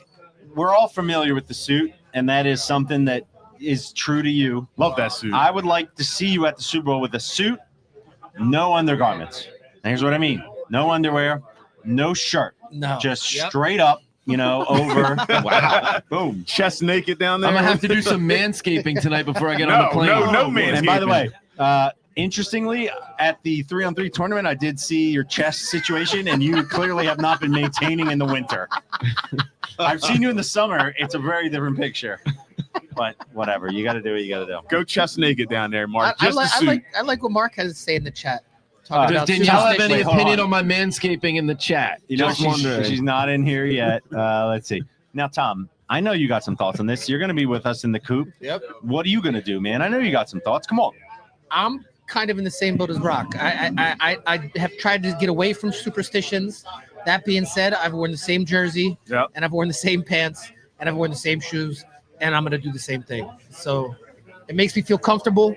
we're all familiar with the suit, and that is something that is true to you. Love that suit. I would like to see you at the Super Bowl with a suit, no undergarments. And here's what I mean: no underwear, no shirt, No. just Yep. straight up, over. Wow, boom. Chest naked down there. I'm gonna have to do some manscaping tonight before I get on No, the plane. no manscaping. And by the way, interestingly, at the 3-on-3 tournament, I did see your chest situation, and you clearly have not been maintaining in the winter. I've seen you in the summer. It's a very different picture. But whatever, you got to do what you got to do. Go chest naked down there, Mark. I Just the suit. like what Mark has to say in the chat. Does Does Danielle have any Wait, hold opinion on. on my manscaping in the chat? You know, Just wondering. she's not in here yet. Let's see. Now, Tom, I know you got some thoughts on this. You're going to be with us in the coop. Yep. What are you going to do, man? I know you got some thoughts. Come on. I'm kind of in the same boat as Rock. I have tried to get away from superstitions. That being said, I've worn the same jersey, Yep. and I've worn the same pants, and I've worn the same shoes, and I'm gonna do the same thing. So it makes me feel comfortable.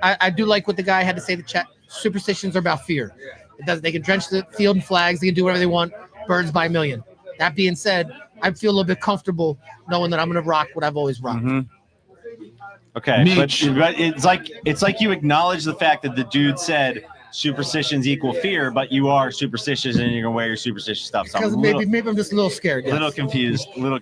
I do like what the guy had to say in the chat. Superstitions are about fear. It does. They can drench the field in flags. They can do whatever they want. Birds by a million. That being said, I feel a little bit comfortable knowing that I'm gonna rock what I've always rocked. Mhm. Okay, but Meech. it's like you acknowledge the fact that the dude said superstitions equal fear, but you are superstitious and you're gonna wear your superstitious stuff. So Because I'm maybe I'm just a little scared. Yes. little confused Maybe on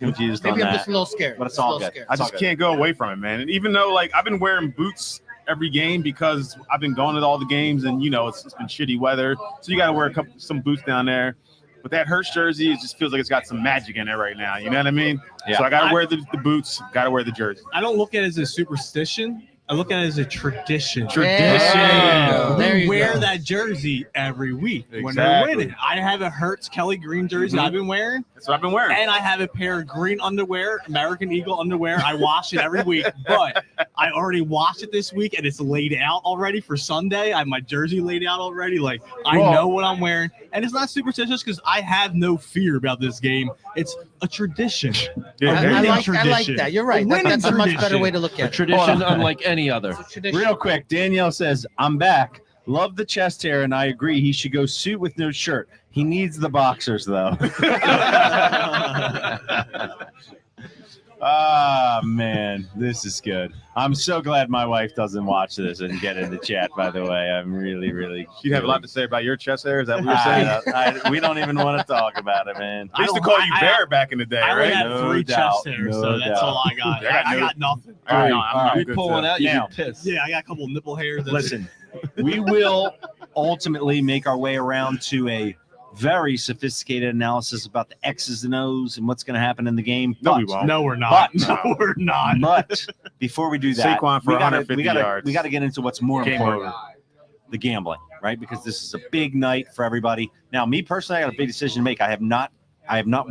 I'm that. just a little scared. But it's Just a all little good. scared. I It's all just good. can't go away from it, man. And even though like I've been wearing boots every game because I've been going to all the games and it's been shitty weather, so you got to wear some boots down there. But that Hurts jersey, it just feels like it's got some magic in it right now. You know what I mean? Yeah. So I got to wear the boots, got to wear the jersey. I don't look at it as a superstition. I look at it as a tradition. Yeah. There We you wear go. that jersey every week when they're Exactly. winning. I have a Hurts Kelly green jersey I've been wearing, That's what I've been wearing. and I have a pair of green underwear, American Eagle underwear. I wash it every week, but I already washed it this week, and it's laid out already for Sunday. I have my jersey laid out already. Like I Well- know what I'm wearing. And it's not superstitious because I have no fear about this game. It's a tradition. Yeah, I there you like, go. I like that. You're right. That's a much better way to look A at it. tradition unlike any other. It's a tradition. Real quick, Danielle says, I'm back. Love the chest hair, and I agree. He should go suit with no shirt. He needs the boxers, though. Ah, man, this is good. I'm so glad my wife doesn't watch this and get in the chat, by the way. I'm really. You have a lot to say about your chest hair? Is that what you're saying? We don't even want to talk about it, man. I used to call you Bear back in the day, I only right? had No 3 doubt, chest hairs, no so that's doubt. all I got. I got nothing. All right, I'm You good pull one too. out, you Now- get pissed. Yeah, I got a couple nipple hairs. That's Listen, we will ultimately make our way around to a very sophisticated analysis about the X's and O's and what's going to happen in the game. No, we But- won't. No, we're not. But- No, we're not. But before we do that, Saquon for 150 yards. We got to get into what's more Game important: over. the gambling, right? Because this is a big night for everybody. Now, me personally, I got a big decision to make. I have not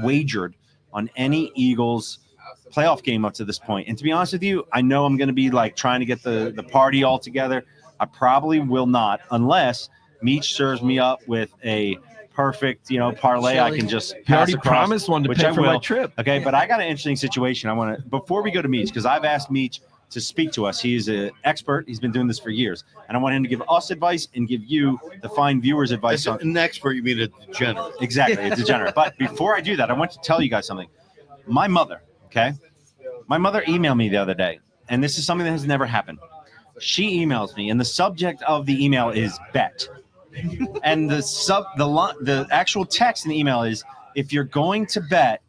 wagered on any Eagles playoff game up to this point. And to be honest with you, I know I'm going to be like trying to get the party all together. I probably will not unless Meech serves me up with a perfect, parlay. I can just You pass already across, promised one to which pay I for my will. trip. Okay, but I got an interesting situation. I want to, before we go to Meech, because I've asked Meech to speak to us. He's an expert. He's been doing this for years. And I want him to give us advice and give you, the fine viewers, advice As on. an expert, you mean a degenerate. Exactly, it's degenerate. But before I do that, I want to tell you guys something. My mother emailed me the other day, and this is something that has never happened. She emails me, and the subject of the email is bet. And the actual text in the email is, if you're going to bet,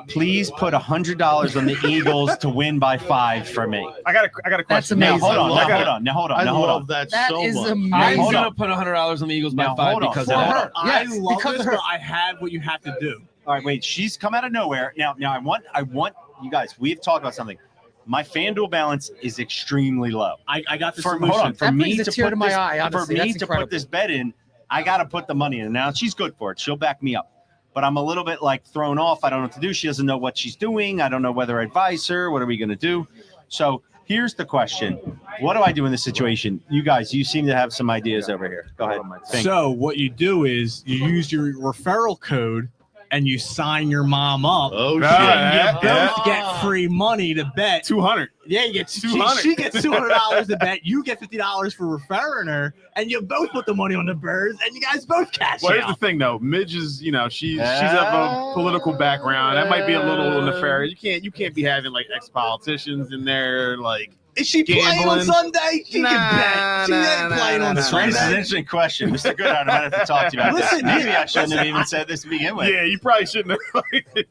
please put $100 on the Eagles to win by 5 for me. I got a That's question. Now amazing. hold on. I Now hold I on. love that That so is much. amazing. I'm hold going on. to put $100 on the Eagles Now, by 5 hold on. because For of her. that. I Yes, love because this, of her. but I have what you have to do. All right, wait. She's come out of nowhere. Now I want you guys. We've talked about something. My FanDuel balance is extremely low. I got the Hold solution. on. For That me brings a to tear put to my this, eye, honestly. for me That's to incredible. put this bet in, I got to put the money in. Now she's good for it. She'll back me up. But I'm a little bit like thrown off. I don't know what to do. She doesn't know what she's doing. I don't know whether I advise her. What are we going to do? So here's the question. What do I do in this situation? You guys, you seem to have some ideas over here. Go ahead. Think. So what you do is you use your referral code and you sign your mom up. Oh, shit. And you Yeah. both get free money to bet. 200. Yeah, you get $200. she gets $200 to bet. You get $50 for referring her, and you both put the money on the birds, and you guys both cash Well, here's the out. thing, though. Midge is, she's of a political background. That might be a little nefarious. You can't be having like ex-politicians in there, like. Is she playing on Gambling. Sunday? She Nah, can bet. She ain't nah, playing on nah, This is an Sunday. interesting question. Mr. Goodhart, I might have to talk to you about Listen, this. Maybe I shouldn't have even said this to begin with. Yeah, you probably shouldn't have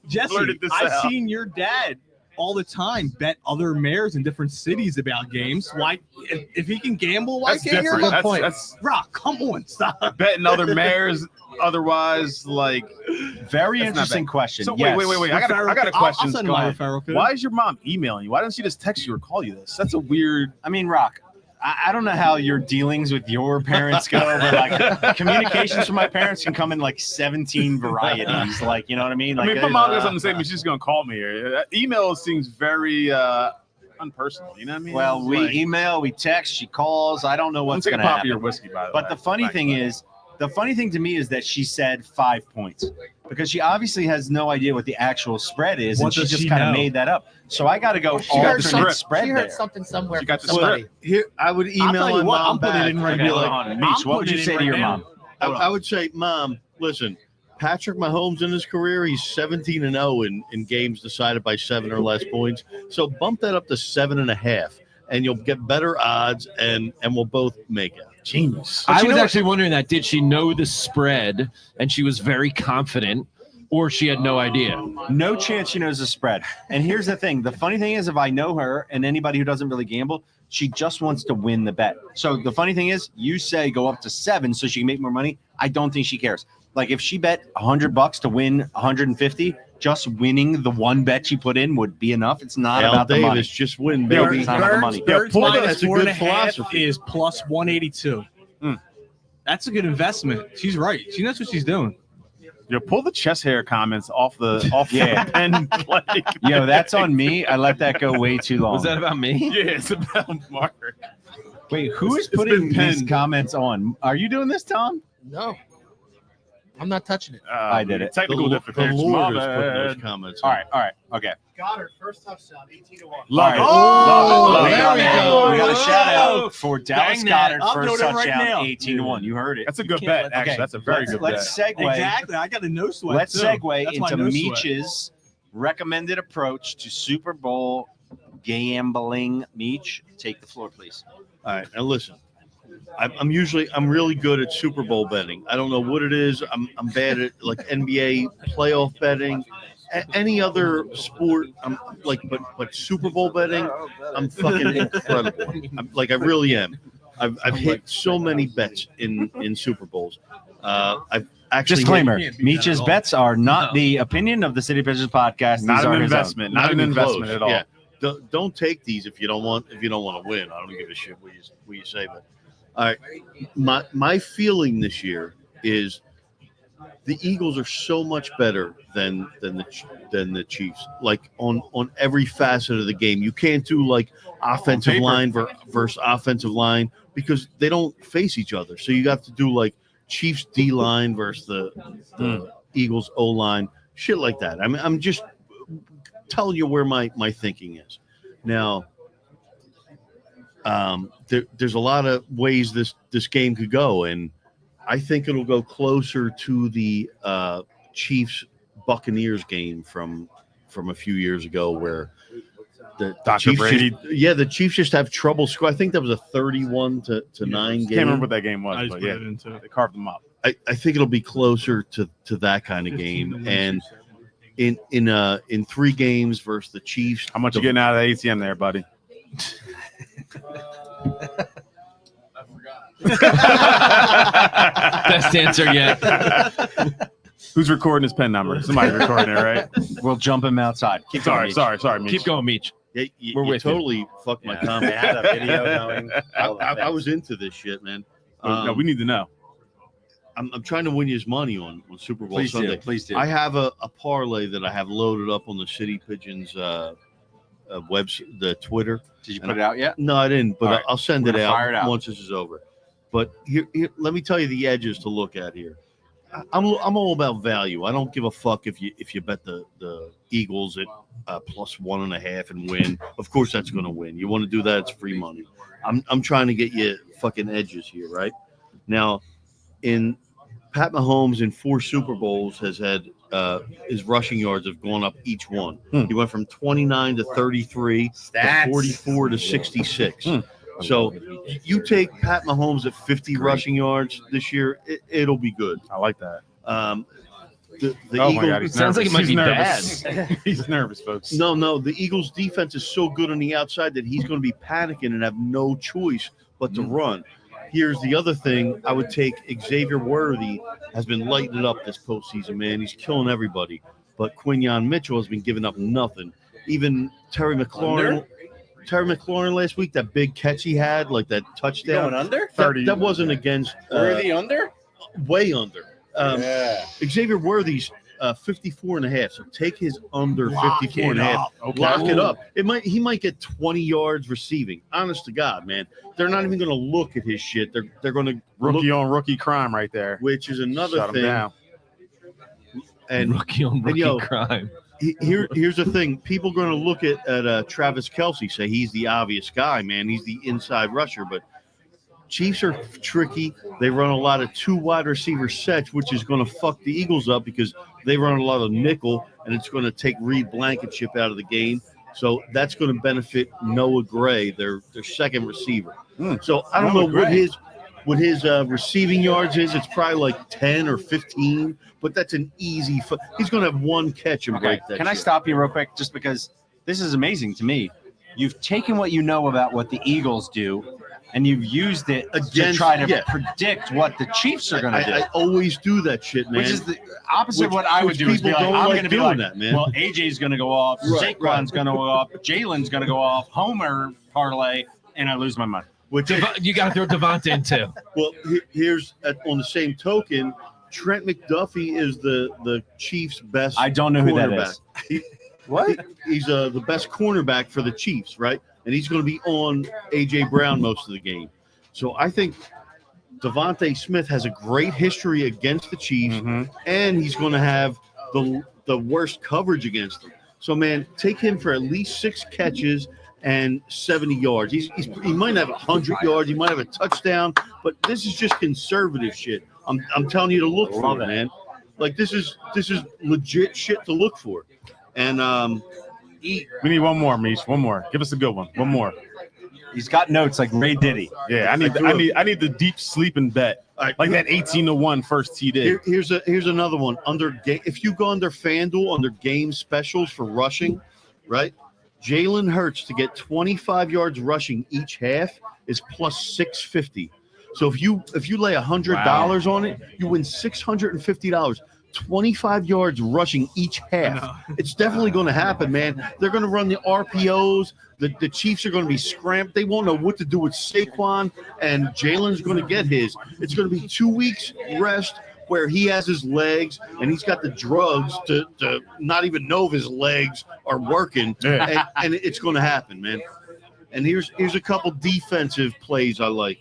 Jesse, blurted this I've out. seen your dad all the time bet other mayors in different cities about games. Why, if he can gamble, why That's can't different. you? Good point. That's Rock, come on, stop. betting other mayors. Otherwise, like. Very That's not interesting bad. question. So yes. wait. I got a I'll question. send Go my ahead. referral code. Why is your mom emailing you? Why doesn't she just text you or call you this? That's a weird. I mean, Rock, I don't know how your dealings with your parents go, but like communications from my parents can come in like 17 varieties. Like, you know what I mean? Like, I mean, if my mom does something to say, she's just gonna call me. Email seems very unpersonal. You know what I mean? well, It's we like, email, we text, she calls. I don't know what's take a going to pop happen. of your whiskey, by the way. But the funny thing to me is that she said 5 points because she obviously has no idea what the actual spread is, What and she does just she kind of know? made that up. So I got to go She heard alternate something. spread She heard there. something somewhere. She got the from somebody. Here, I would I'll email tell you my what, mom I'm putting back. it in right Okay, now. hold on. Meech, what would you say to your mom? I would say, Mom, listen, Patrick Mahomes in his career, he's 17-0 in games decided by 7 or less points. So bump that up to 7.5, and you'll get better odds, and we'll both make it. genius. I was actually wondering that. Did she know the spread and she was very confident, or she had no idea? No chance she knows the spread. And here's the thing. The funny thing is, if I know her and anybody who doesn't really gamble, she just wants to win the bet. So the funny thing is, you say go up to 7 so she can make more money. I don't think she cares. Like if she bet $100 to win 150, just winning the one bet she put in would be enough. It's not Al about the money. Davis, just win, Yeah, baby. it's not about the money. Birds pull that. minus That's a 4.5 good philosophy. is plus 182. Hmm. That's a good investment. She's right. She knows what she's doing. Pull the chest hair comments off the Yeah. pen. Like, Yo, that's on me. I let that go way too long. Was that about me? Yeah, it's about Mark. Wait, who is It's putting been these pinned. comments on? Are you doing this, Tom? No. I'm not touching it. I did it. Technical The difficulties. Lord My is putting those bad. comments. All right, okay. Goddard, first touchdown, 18-1. Love it. All Love it. there Love we it. go. We got a shout out for Dallas Dang that. Goddard I'm first doing it right touchdown, now. 18-1. You heard it. That's a good bet, actually. That's a very good bet. Let's segue. Exactly. I got a no sweat. Let's too. segue That's my into no sweat. Meech's recommended approach to Super Bowl gambling. Meech, take the floor, please. All right, now listen. I'm really good at Super Bowl betting. I don't know what it is. I'm bad at like NBA playoff betting, any other sport. I'm like, but Super Bowl betting, I'm fucking incredible. I really am. I've hit so many bets in Super Bowls. I've actually Disclaimer: can't beat that Meech's at all. bets are not the opinion of the City Pitchers podcast. Not These an are his own. investment. Not an even investment close. at all. Yeah. Don't take these if you don't want to win. I don't give a shit what you say. But all right, my feeling this year is the Eagles are so much better than the Chiefs. Like on every facet of the game, you can't do like offensive line versus offensive line because they don't face each other. So you got to do like Chiefs D line versus the Eagles O line, shit like that. I mean, I'm just telling you where my thinking is. Now, there's a lot of ways this game could go, and I think it'll go closer to the Chiefs Buccaneers game from a few years ago, where the Dr. Chiefs Brady. the Chiefs just have trouble score. I think that was a 31-9 game. Can't remember what that game was, I just but put yeah, it into they carved them up. I think it'll be closer to that kind of game, and in 3 games versus the Chiefs. How much you getting out of the ATM there, buddy? Best answer yet. Who's recording his pen number? Somebody's recording it, right? We'll jump him outside. Keep going, Sorry, Meech. Mitch. Keep going, Meech. Yeah, We're you with you. totally fucked my Yeah, comment. I had a video going. I was into this shit, man. No, we need to know. I'm trying to win you his money on Super Bowl Please Sunday. do. Please do. I have a parlay that I have loaded up on the City Pigeons website, the Twitter. Did you put it out yet? No, I didn't, but All right. I'll send We're it gonna out, fire it out. once this is over. But here, let me tell you the edges to look at here. I'm all about value. I don't give a fuck if you bet the Eagles at plus 1.5 and win. Of course, that's going to win. You want to do that? It's free money. I'm trying to get you fucking edges here, right? Now, in Pat Mahomes in 4 Super Bowls has had his rushing yards have gone up each one. He went from 29 to 33 to 44 to 66. So you take Pat Mahomes at 50 rushing yards this year, it'll be good. I like that. The Oh Eagles, my God, he's Sounds like nervous. it might He's be nervous. He's nervous, folks. No, the Eagles defense is so good on the outside that he's going to be panicking and have no choice but to run. Here's the other thing. I would take Xavier Worthy has been lighting it up this postseason, man. He's killing everybody. But Quinyon Mitchell has been giving up nothing. Even Terry McLaurin last week, that big catch he had, like that touchdown. Going under? 30. That wasn't against under? way under. Xavier Worthy's 54.5. So take his under 54.5. Okay. Lock it up. He might get 20 yards receiving. Honest to God, man. They're not even going to look at his shit. They're going to Rookie look, on rookie crime right there. which is another Shut him thing. down. And Rookie on rookie yo, crime. here's the thing. People are going to look at Travis Kelce, say he's the obvious guy, man. He's the inside rusher, but Chiefs are tricky. They run a lot of 2 wide receiver sets, which is going to fuck the Eagles up because they run a lot of nickel, and it's going to take Reed Blankenship out of the game. So that's going to benefit Noah Gray, their second receiver. So I don't Noah know Gray. what his receiving yards is. It's probably like 10 or 15, but that's an easy. He's going to have 1 catch and Okay. break that. Can I shit. stop you real quick? Just because this is amazing to me. You've taken what you know about what the Eagles do, and you've used it to Against- try to yeah. predict what the Chiefs are going to do. I always do that shit, man. Which is the opposite of Which- what I would which do. Is be people like, don't I'm like going to be doing like, that, man. well, AJ's going to go off, Right, Saquon's going to go off, Jalen's going to go off, Homer parlay, and I lose my mind. Which You got to throw Devonta in too. well, here's on the same token, Trent McDuffie is the Chiefs' best. I don't know who that cornerback. is. What? He's the best cornerback for the Chiefs, right? And he's going to be on AJ Brown most of the game. So I think Devontae Smith has a great history against the Chiefs, and he's going to have the worst coverage against them. So, man, take him for at least 6 catches and 70 yards. He might have 100 yards. He might have a touchdown, but this is just conservative shit. I'm telling you to look for it, man. Like, this is legit shit to look for. And we need one more, Mish. One more. Give us a good one. One more. He's got notes like Ray Diddy. Yeah, I need the deep sleeping bet. Right, like that 18-1 first tee did. Here's another one. If you go under FanDuel under game specials for rushing, right? Jalen Hurts to get 25 yards rushing each half is plus 650. So if you lay $100 on it, you win $650. 25 yards rushing each half. It's definitely going to happen, man. They're going to run the RPOs. The Chiefs are going to be scramped. They won't know what to do with Saquon, and Jalen's going to get his. It's going to be 2 weeks rest where he has his legs and he's got the drugs to not even know if his legs are working. Yeah. And it's going to happen, man. And here's a couple defensive plays I like.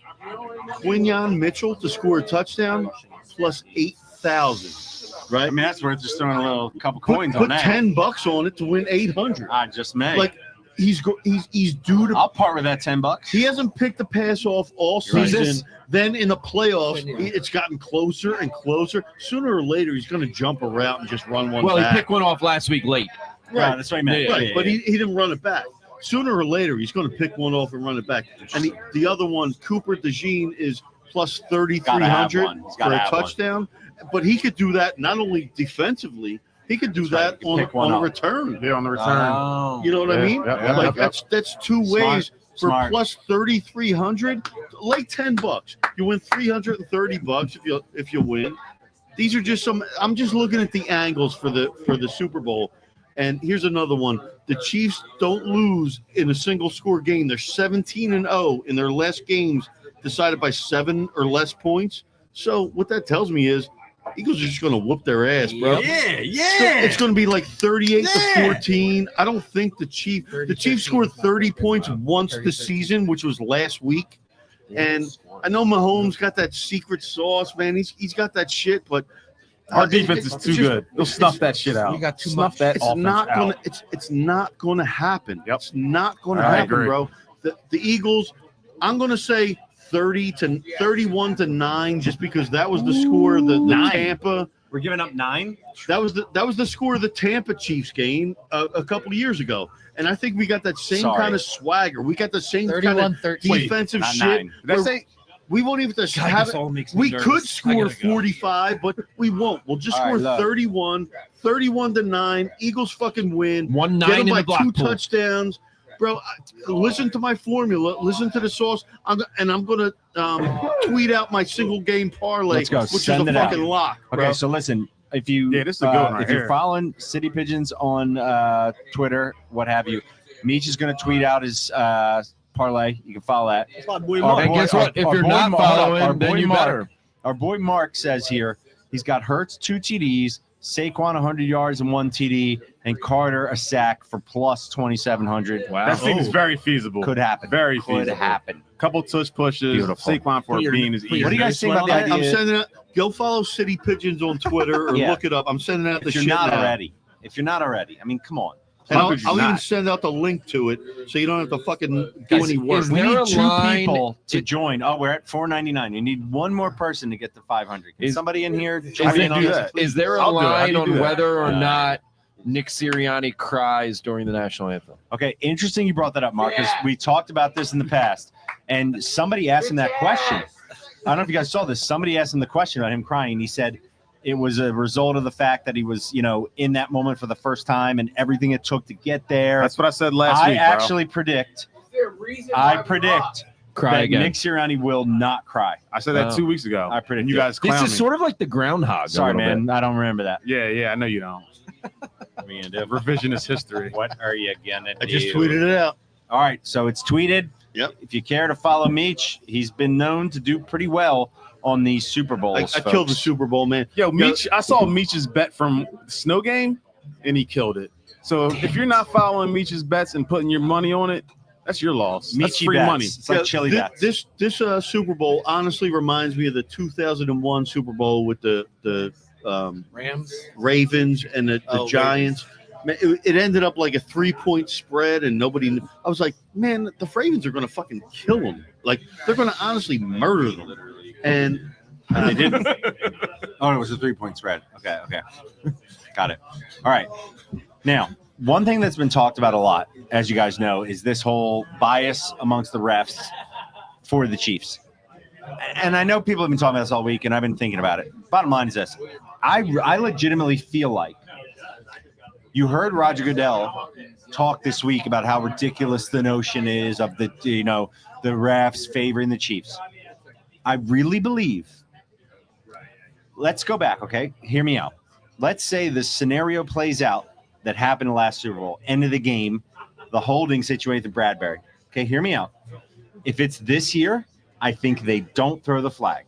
Quinyon Mitchell to score a touchdown plus 8,000. Right? I mean, that's worth just throwing a couple coins on that. Put $10 on it to win 800. I just may. Like he's due to. I'll part with that $10. He hasn't picked the pass off all season. Then in the playoffs, it's gotten closer and closer. Sooner or later, he's going to jump a route and just run one. Well, back. He picked one off last week late. Right, that's what I meant. Right, but he didn't run it back. Sooner or later, he's going to pick one off and run it back. And the other one, Cooper DeJean, is plus 3,300 for a touchdown. But he could do that not only defensively, he could do that on a return. Yeah, on the return. Oh. You know what I mean? Yeah, that's 2 ways for plus 3,300. Lay $10. You win $330 if you win. These are just some. I'm just looking at the angles for the Super Bowl. And here's another one. The Chiefs don't lose in a single score game. They're 17-0 in their last games decided by 7 or less points. So what that tells me is Eagles are just going to whoop their ass, bro. Yeah. It's going to be like 38-14. I don't think the Chiefs scored 30 points once this season, which was last week. And I know Mahomes got that secret sauce, man. He's got that shit, but our defense is too good. They'll snuff that shit out. You got too Snuff much. that it's offense not out. gonna. It's not gonna happen. Yep. It's not gonna I happen, agree. bro. The Eagles. I'm gonna say 31-9, just because that was the score of the Tampa. We're giving up 9. That was the score of the Tampa Chiefs game a couple of years ago, and I think we got that same kind of swagger. We got the same kind of 31-13. defensive Not shit. 9. Did I say? We won't even have it. We could score 45, but we won't. We'll just All score right, 31-9. Eagles fucking win. 1-9 Get them in by the block 2 pool. touchdowns. Bro, listen to my formula. Listen to the sauce. I'm going to tweet out my single game parlay, Let's go. which Send is a it out. fucking lock, bro. Okay, so listen. If you This is a good one right if you're here. following City Pigeons on Twitter, what have you, Meech is going to tweet out his parlay. You can follow that. And guess what? If you're not following, then you better. Our boy Mark says here he's got Hurts 2 TDs, Saquon 100 yards and 1 TD, and Carter a sack for plus 2,700. Wow. That seems very feasible. Could happen. Very Could feasible. happen. Couple tush pushes. Beautiful. Saquon for a bean is easy. What do you guys think about the idea? I'm sending out. Go follow City Pigeons on Twitter or Yeah. look it up. I'm sending out the If you're shit not now. already, I mean, come on. And How I'll could you even not? send out the link to it so you don't have to fucking do Guys, any work. is We there need a 2 line- people to join. Oh, we're at $4.99. We need one more person to get to 500. Can Is- somebody in here Is, chime in on there, this? is there a I'll do it. How do line you on do that? whether or not Nick Sirianni cries during the national anthem? Okay, interesting you brought that up, Marcus. We talked about this in the past, and somebody asked him that question. I don't know if you guys saw this. Somebody asked him the question about him crying. He said it was a result of the fact that he was, in that moment for the first time and everything it took to get there. That's what I said last week, bro. actually predict. I predict Cry that again. Nick Sirianni will not cry. I said that 2 weeks ago. I predict And you it. guys clown This is me. sort of like the groundhog. Sorry, man. I don't remember that. Yeah, I know you don't. What are you gonna do? Revisionist history. What are you gonna do? I just tweeted it out. All right, so it's tweeted. Yep. If you care to follow Meech, he's been known to do pretty well on these Super I Bowls. killed the folks. Super Bowl, man. Yo, Meech, I saw Meech's bet from the snow game, and he killed it. So if you're not following Meech's bets and putting your money on it, That's your loss. That's Meaty free bets. money. It's like chili bets. This Super Bowl honestly reminds me of the 2001 Super Bowl with the Rams. Ravens and the Giants. Man, it ended up like a 3-point spread, and nobody knew. I was like, man, the Ravens are going to fucking kill them. Like, they're going to honestly murder them. And they didn't. Oh, it was a 3-point spread. Okay. Got it. All right. Now, one thing that's been talked about a lot, as you guys know, is this whole bias amongst the refs for the Chiefs. And I know people have been talking about this all week, and I've been thinking about it. Bottom line is this. I legitimately feel like you heard Roger Goodell talk this week about how ridiculous the notion is of the refs favoring the Chiefs. I really believe. Let's go back, okay? Hear me out. Let's say the scenario plays out that happened in the last Super Bowl. End of the game, the holding situation with Bradbury. Okay, hear me out. If it's this year, I think they don't throw the flag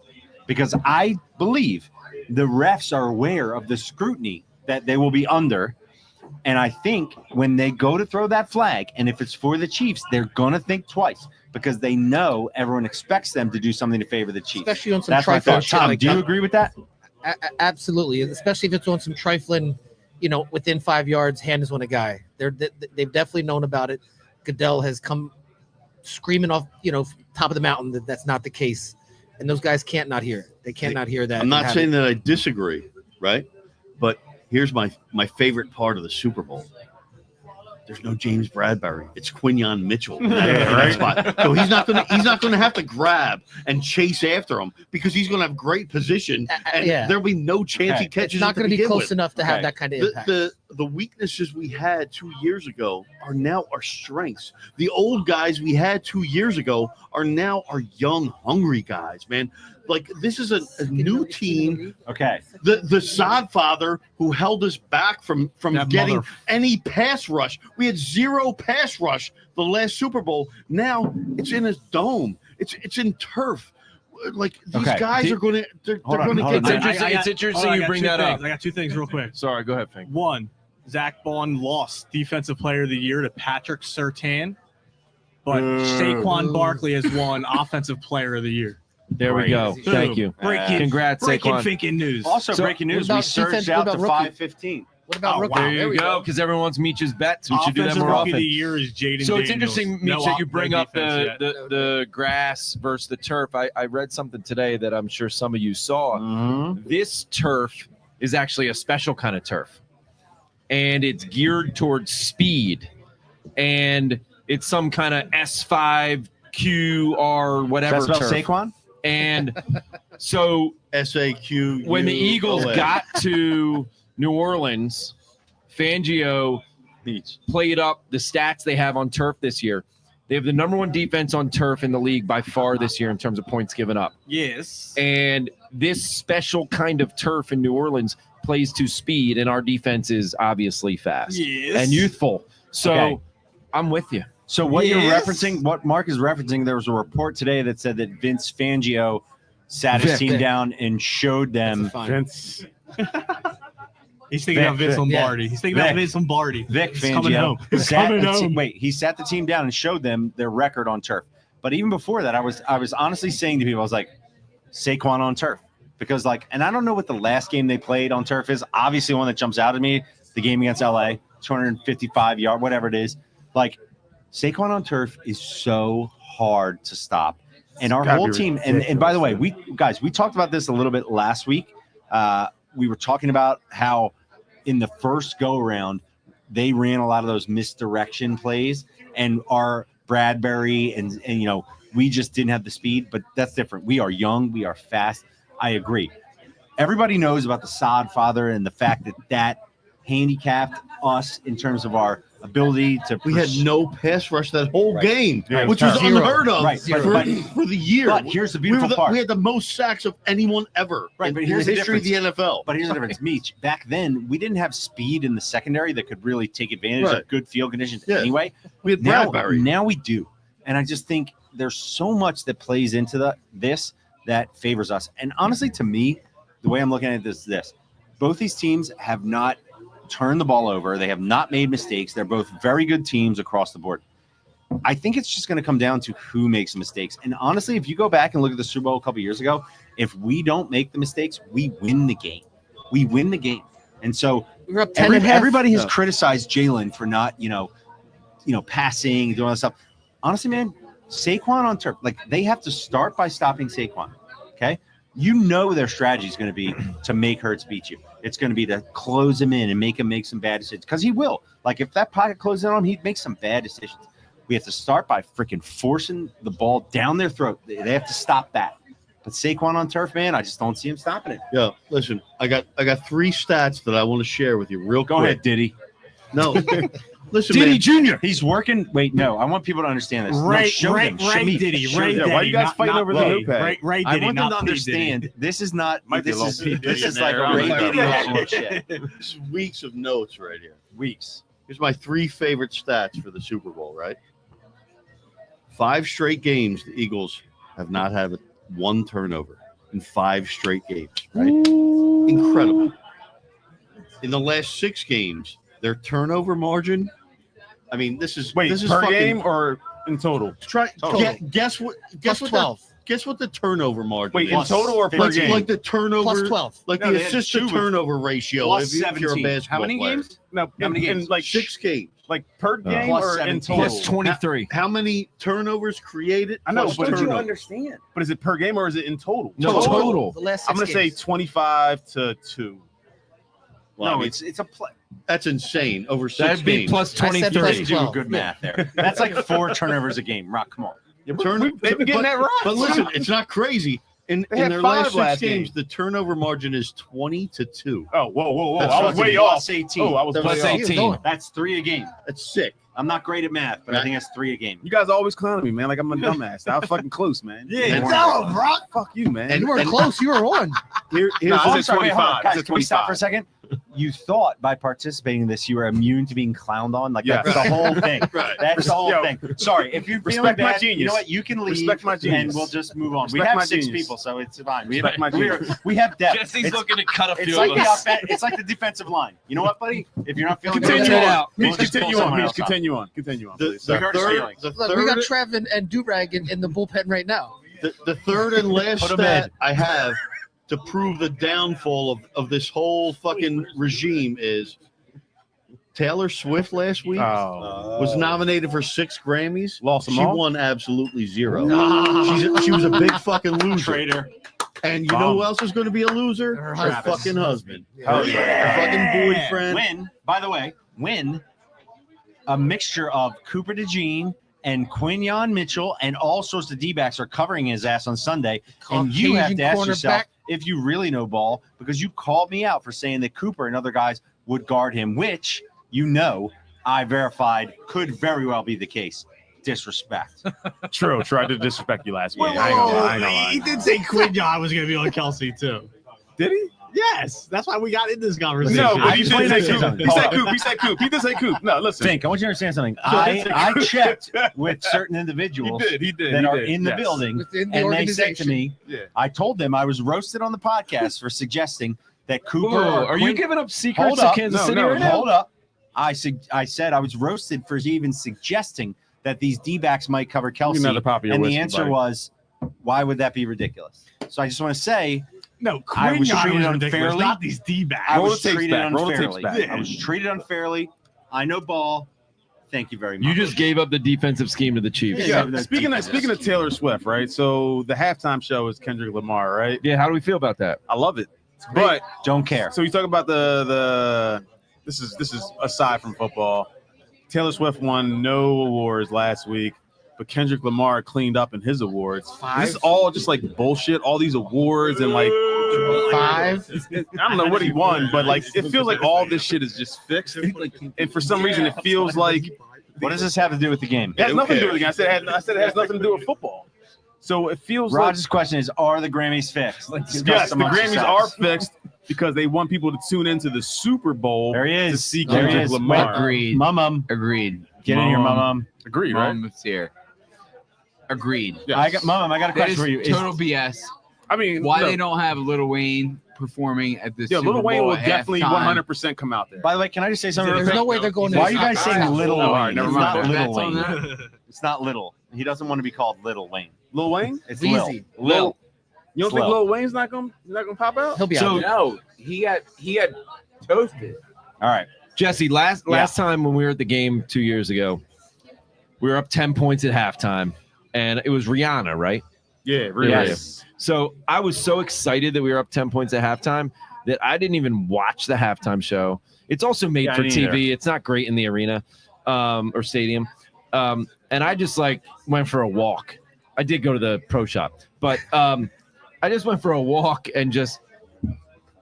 because I believe the refs are aware of the scrutiny that they will be under. And I think when they go to throw that flag, and if it's for the Chiefs, they're going to think twice because they know everyone expects them to do something to favor the Chiefs. Especially on some That's my trifling thought. shit Tom, like do you that. agree with that? Absolutely, especially if it's on some trifling, within 5 yards, hand is on a guy. They've definitely known about it. Goodell has come screaming off, top of the mountain that that's not the case, and those guys can't not hear it. They can't not hear that. I'm not saying that I disagree, right? But here's my favorite part of the Super Bowl. There's no James Bradbury. It's Quinyon Mitchell. In that spot. So he's not gonna have to grab and chase after him because he's gonna have great position and there'll be no chance he catches. It's not going to be close enough to have Okay. that kind of impact. The weaknesses we had 2 years ago are now our strengths. The old guys we had 2 years ago are now our young, hungry guys, man. Like, this is a new team. Okay. The sod father who held us back from That getting mother- any pass rush. We had 0 pass rush the last Super Bowl. Now it's in a dome. It's in turf. Like, these Okay. guys are going to they're Hold on, going to hold get on. It's interesting I you got bring two that things. up. I got two things real quick. Sorry, go ahead, Fink. One, Zach Bond lost Defensive Player of the Year to Patrick Surtain, but Saquon Barkley has won Offensive Player of the Year. There we go. Boom. Thank you. Breaking, Congrats, breaking Saquon. thinking news. Also, So, breaking news: what we about surged defense? out What to about rookie? 515. What about Oh, rookie? wow. There There you we go, because everyone wants Meech's bets. We should do that Offensive more Rookie of often. the Year is Jaden So it's Daniels. interesting, Meech, that you bring no up defense yet. the grass versus the turf. I read something today that I'm sure some of you saw. Mm-hmm. This turf is actually a special kind of turf, and it's geared towards speed, and it's some kind of S5QR whatever That's about turf. Saquon. And so SAQ. when the Eagles got to New Orleans, Fangio played up the stats they have on turf this year. They have the number 1 defense on turf in the league by far this year in terms of points given up. Yes. And this special kind of turf in New Orleans plays to speed, and our defense is obviously fast Yes. and youthful. So Okay. I'm with you. So what you're Yes. referencing, what Mark is referencing, there was a report today that said that Vince Fangio sat his Vic. team down and showed them Vince. He's thinking about Vince Vic. Lombardi. He's thinking Vic. about Vince Lombardi. Vic He's coming Fangio. home. He's sat coming the te- home. Wait, he sat the team down and showed them their record on turf. But even before that, I was honestly saying to people, I was like, Saquon on turf. Because and I don't know what the last game they played on turf is. Obviously, one that jumps out at me, the game against LA, 255 yard, whatever it is. Saquon on turf is so hard to stop. And our gotta whole be team, and by the way, ridiculous, we talked about this a little bit last week. We were talking about how in the first go around, they ran a lot of those misdirection plays, and our Bradbury and we just didn't have the speed, but that's different. We are young, we are fast. I agree. Everybody knows about the sod father and the fact that handicapped us in terms of our ability to. We had no pass rush that whole game, Yeah, which was Zero. unheard of Right, for the year. But here's the beautiful part. We had the most sacks of anyone ever Right, in but the here's the history of the NFL. But here's the difference, Meech. Back then, we didn't have speed in the secondary that could really take advantage Right. of good field conditions Yeah. anyway. We had Now, Bradbury. now we do, and I just think there's so much that plays into this that favors us. And honestly, to me, the way I'm looking at this is this: both these teams have not turned the ball over. They have not made mistakes. They're both very good teams across the board. I think it's just going to come down to who makes mistakes. And honestly, if you go back and look at the Super Bowl a couple years ago, if we don't make the mistakes, we win the game. We win the game. And so We were up 10 and a half. everybody has criticized Jalen for not, passing, doing all that stuff. Honestly, man, Saquon on turf, like they have to start by stopping Saquon. Okay. Their strategy is going to be to make Hurts beat you. It's going to be to close him in and make him make some bad decisions because he will. Like if that pocket closes in on him, he'd make some bad decisions. We have to start by freaking forcing the ball down their throat. They have to stop that. But Saquon on turf, man, I just don't see him stopping it. Yeah, listen, I got 3 stats that I want to share with you real quick. Go ahead, Diddy. No, listen, Diddy man. Jr. He's working. Wait, no, I want people to understand this. Right, no, show them. Show me. Diddy, Show right, them. Yeah, why Diddy, you guys not- fighting not over the P. notepad? Right, I Diddy, want them not to P. understand Diddy. this is not. Might be a This little is P. this is like Diddy a in there. Ray Diddy Yeah. level shit. This is weeks of notes right here. Weeks. Here's my 3 favorite stats for the Super Bowl, right? 5 straight games the Eagles have not had 1 turnover in 5 straight games, right? Incredible. In the last 6 games, their turnover margin, I mean, this is Wait, this is per fucking, game or in total? Try Total. guess what Plus 12. guess what the turnover margin Wait, is. in total or per like, game? like the turnover Plus 12. like No, the they had assist to 2 with turnover ratio plus if you're a 17. basketball How many player. games? No, How many in games? like 6 games. like per game Plus or in 17. total? Plus 23. How many turnovers created? I know, plus but turnovers? understand? But is it per game or is it in total? No, total. The last 6 I'm gonna say games. 25 to 2. Well, I No, mean, it's a play. that's insane. Over 6 That'd be games. plus I said plus 23. Do 12. good math there. That's like 4 turnovers a game. Rock, come on. They've been getting but, that right. But listen, it's not crazy. In They had their 5 last 6 last games, game. the turnover margin is 20-2. Oh, whoa! That's I was fucking way plus off. 18. Oh, I was That way Plus off. 18. That's 3 a game. That's sick. I'm not great at math, but I think that's 3 a game. You guys always clowning me, man. Like I'm a dumbass. I was fucking close, man. Yeah, no, bro. Fuck you, man. And- You were close. You were on. Here's Nah, Oh, I I'm said sorry, wait, hold on. 25. Guys, I said can we stop for a 25. second? You thought by participating in this you were immune to being clowned on? Like Yes. that's the whole thing. Right. That's the whole Yo, thing. Sorry, if you're feeling respect my bad, you genius. know what? You can leave. Respect my genius. and we'll just move on. Respect we have my 6 genius. people, so it's fine. We Respect my genius. we have depth. Jesse's It's, looking to cut a it's few like of the us. it's like the defensive line. You know what, buddy? If you're not feeling Continue good, it on. out. we'll Please just pull continue on. someone Please else out. continue on. Continue on, The, please. the, hurts third, feelings. the, Look, we got third, Trev and Durag in the bullpen right now. the third and last Put 'em stat in. I have to prove the downfall of this whole fucking regime is Taylor Swift last week Oh, was nominated for 6 Grammys. lost them She all. won absolutely 0. No. She was a big fucking loser. Traitor. And you know who else is going to be a loser? Her Her husband. fucking husband. Oh, Her yeah. fucking boyfriend. Win, by the way, a mixture of Cooper DeJean and Quinyon Mitchell and all sorts of D-backs are covering his ass on Sunday. And you have Caucasian to ask yourself cornerback. if you really know ball because you called me out for saying that Cooper and other guys would guard him, which I verified could very well be the case. Disrespect. True. Tried to disrespect you last week. Whoa, I ain't gonna whoa, lie. I ain't gonna he lie. did say Quinyon was going to be on Kelsey, too. Did he? Yes. That's why we got in this conversation. No, but I he just did wanted say to say Coop. something. He said Hold Coop. He said Coop. He did say Coop. No, listen. Think, I want you to understand something. He I said checked Coop. with certain He individuals did. He did. that he are did. in the Yes. building, Within the and they said to organization. me, Yeah. I told them I was roasted on the podcast for suggesting that Cooper. Whoa, or are you Quinn- giving up secrets Hold to up. Kansas No, City no, right now? Hold up. I said I was roasted for even suggesting that these D-backs might cover Kelsey. Another pop of your And the whiskey, answer buddy. was, why would that be ridiculous? So I just want to say, No, I was Quinyon treated was ridiculous, unfairly. not these D-backs. I Roll was the tapes treated back. Roll the tapes unfairly. back. I was treated unfairly. I know ball. Thank you very much. You just gave up the defensive scheme to the Chiefs. Yeah. Yeah. Speaking of Taylor Swift, right? So the halftime show is Kendrick Lamar, right? Yeah, how do we feel about that? I love it. But Don't care. so you talk about the this is aside from football. Taylor Swift won no awards last week, but Kendrick Lamar cleaned up in his awards. This is all just like bullshit. All these awards and like 5. I don't know what he won, but like it feels like all this shit is just fixed. And for some reason, it feels like What does this have to do with the game? it has Who nothing to do cares? with it. I said it has nothing to do with football. So it feels Roger's question is, are the Grammys fixed? Let's like discuss yes, the amongst Grammys yourselves. are fixed because they want people to tune into the Super Bowl There he is. to see There he Kendrick is. Lamar. Agreed. Mum, Agreed. get in here, mum. Agreed, right? Mom's here. Agreed. Yes. I got a That question is for you. total BS. I mean, Why look, they don't have Lil Wayne performing at this? Yeah, Super Lil Wayne Bowl will at definitely halftime? 100% come out there. By the way, can I just say something? There's real no quick? way they're going. Why are to you guys saying Little All Wayne? right, never It's mind. not Little Bets on Wayne. that? It's not Little. He doesn't want to be called Little Wayne. Lil Wayne? It's Weezy. Lil. You don't think Slow. Lil Wayne's not gonna pop out? He'll be So- out. No, he had toasted. All right. Jesse, last time when we were at the game 2 years ago, we were up 10 points at halftime, and it was Rihanna, right? Yeah, really. Yes. So I was so excited that we were up 10 points at halftime that I didn't even watch the halftime show. It's also made Yeah, for me TV. neither. It's not great in the arena or stadium. And I just went for a walk. I did go to the pro shop, but I just went for a walk and just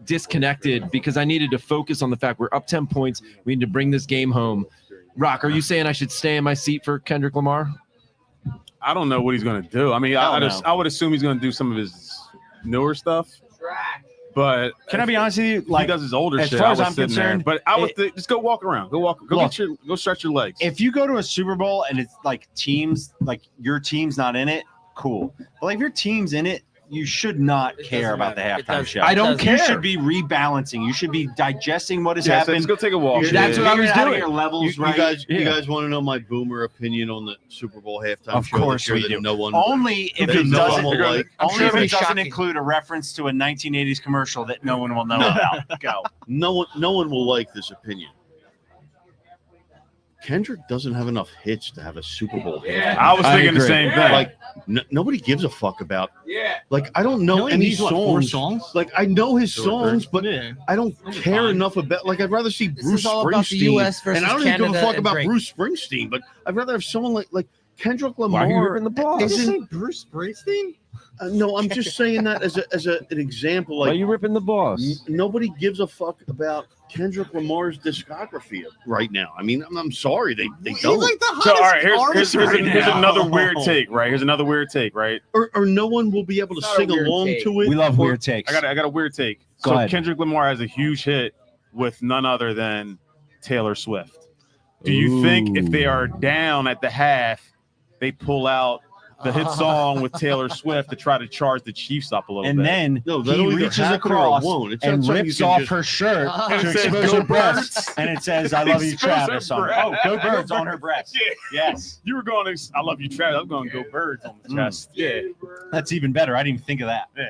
disconnected because I needed to focus on the fact we're up 10 points. We need to bring this game home. Rock, are you saying I should stay in my seat for Kendrick Lamar? I don't know what he's gonna do. I mean, I would assume he's gonna do some of his newer stuff. But Can I be honest with you? He Like, does his older as shit. far I as was I'm sitting there. concerned, But I would just go walk around. Go Look, go stretch your legs. if you go to a Super Bowl and it's like teams, like your team's not in it, cool. But like if your team's in it, you should not care about the It halftime does- show. I don't You care. should be rebalancing. You should be digesting what has yeah, so happened. just go take a walk. That's what I was Yeah. doing. Your levels, You right? guys, you Yeah. guys want to know my boomer opinion on the Super Bowl halftime Of show? course this year we that do. No one. Only if that it no doesn't. one will like. I'm Only sure if it'll be it doesn't shocking. include a reference to a 1980s commercial that no one will know about. Go. No one will like this opinion. Kendrick doesn't have enough hits to have a Super Bowl. halftime. I was I thinking the agree. same thing. Like nobody gives a fuck about. Yeah. Like I don't know any songs. Like I know his songs, but Yeah. I don't care enough about. Like I'd rather see This Bruce is all about the Springsteen. US versus and I don't even give a Canada fuck and about Drake. Bruce Springsteen, but I'd rather have someone like Kendrick Why are you Lamar. ripping the ball? Isn't, Bruce Springsteen? no, I'm just saying that as an example. Why are Like you ripping the boss? nobody gives a fuck about Kendrick Lamar's discography right now. I mean, I'm sorry, they don't. So all right, here's another weird take, right? Here's another weird take, right? Or no one will be able to It's not a sing weird along take. to it. We love or- weird takes. I got a weird take. Go So ahead. Kendrick Lamar has a huge hit with none other than Taylor Swift. Do you think if they are down at the half, they pull out the hit song with Taylor Swift to try to charge the Chiefs up a little And bit? then No, he that'll either reaches happen or it across won't. It's not and something you rips can off just- her shirt And to it says, expose "Go her breasts, Birds." and it says, "I love you, Expose her Travis." On breasts. oh, go birds on her breast. Yeah. Yes, You were going to, I love you, Travis. I'm going to go birds on the chest. Yeah. that's even better. I didn't even think of that. Yeah.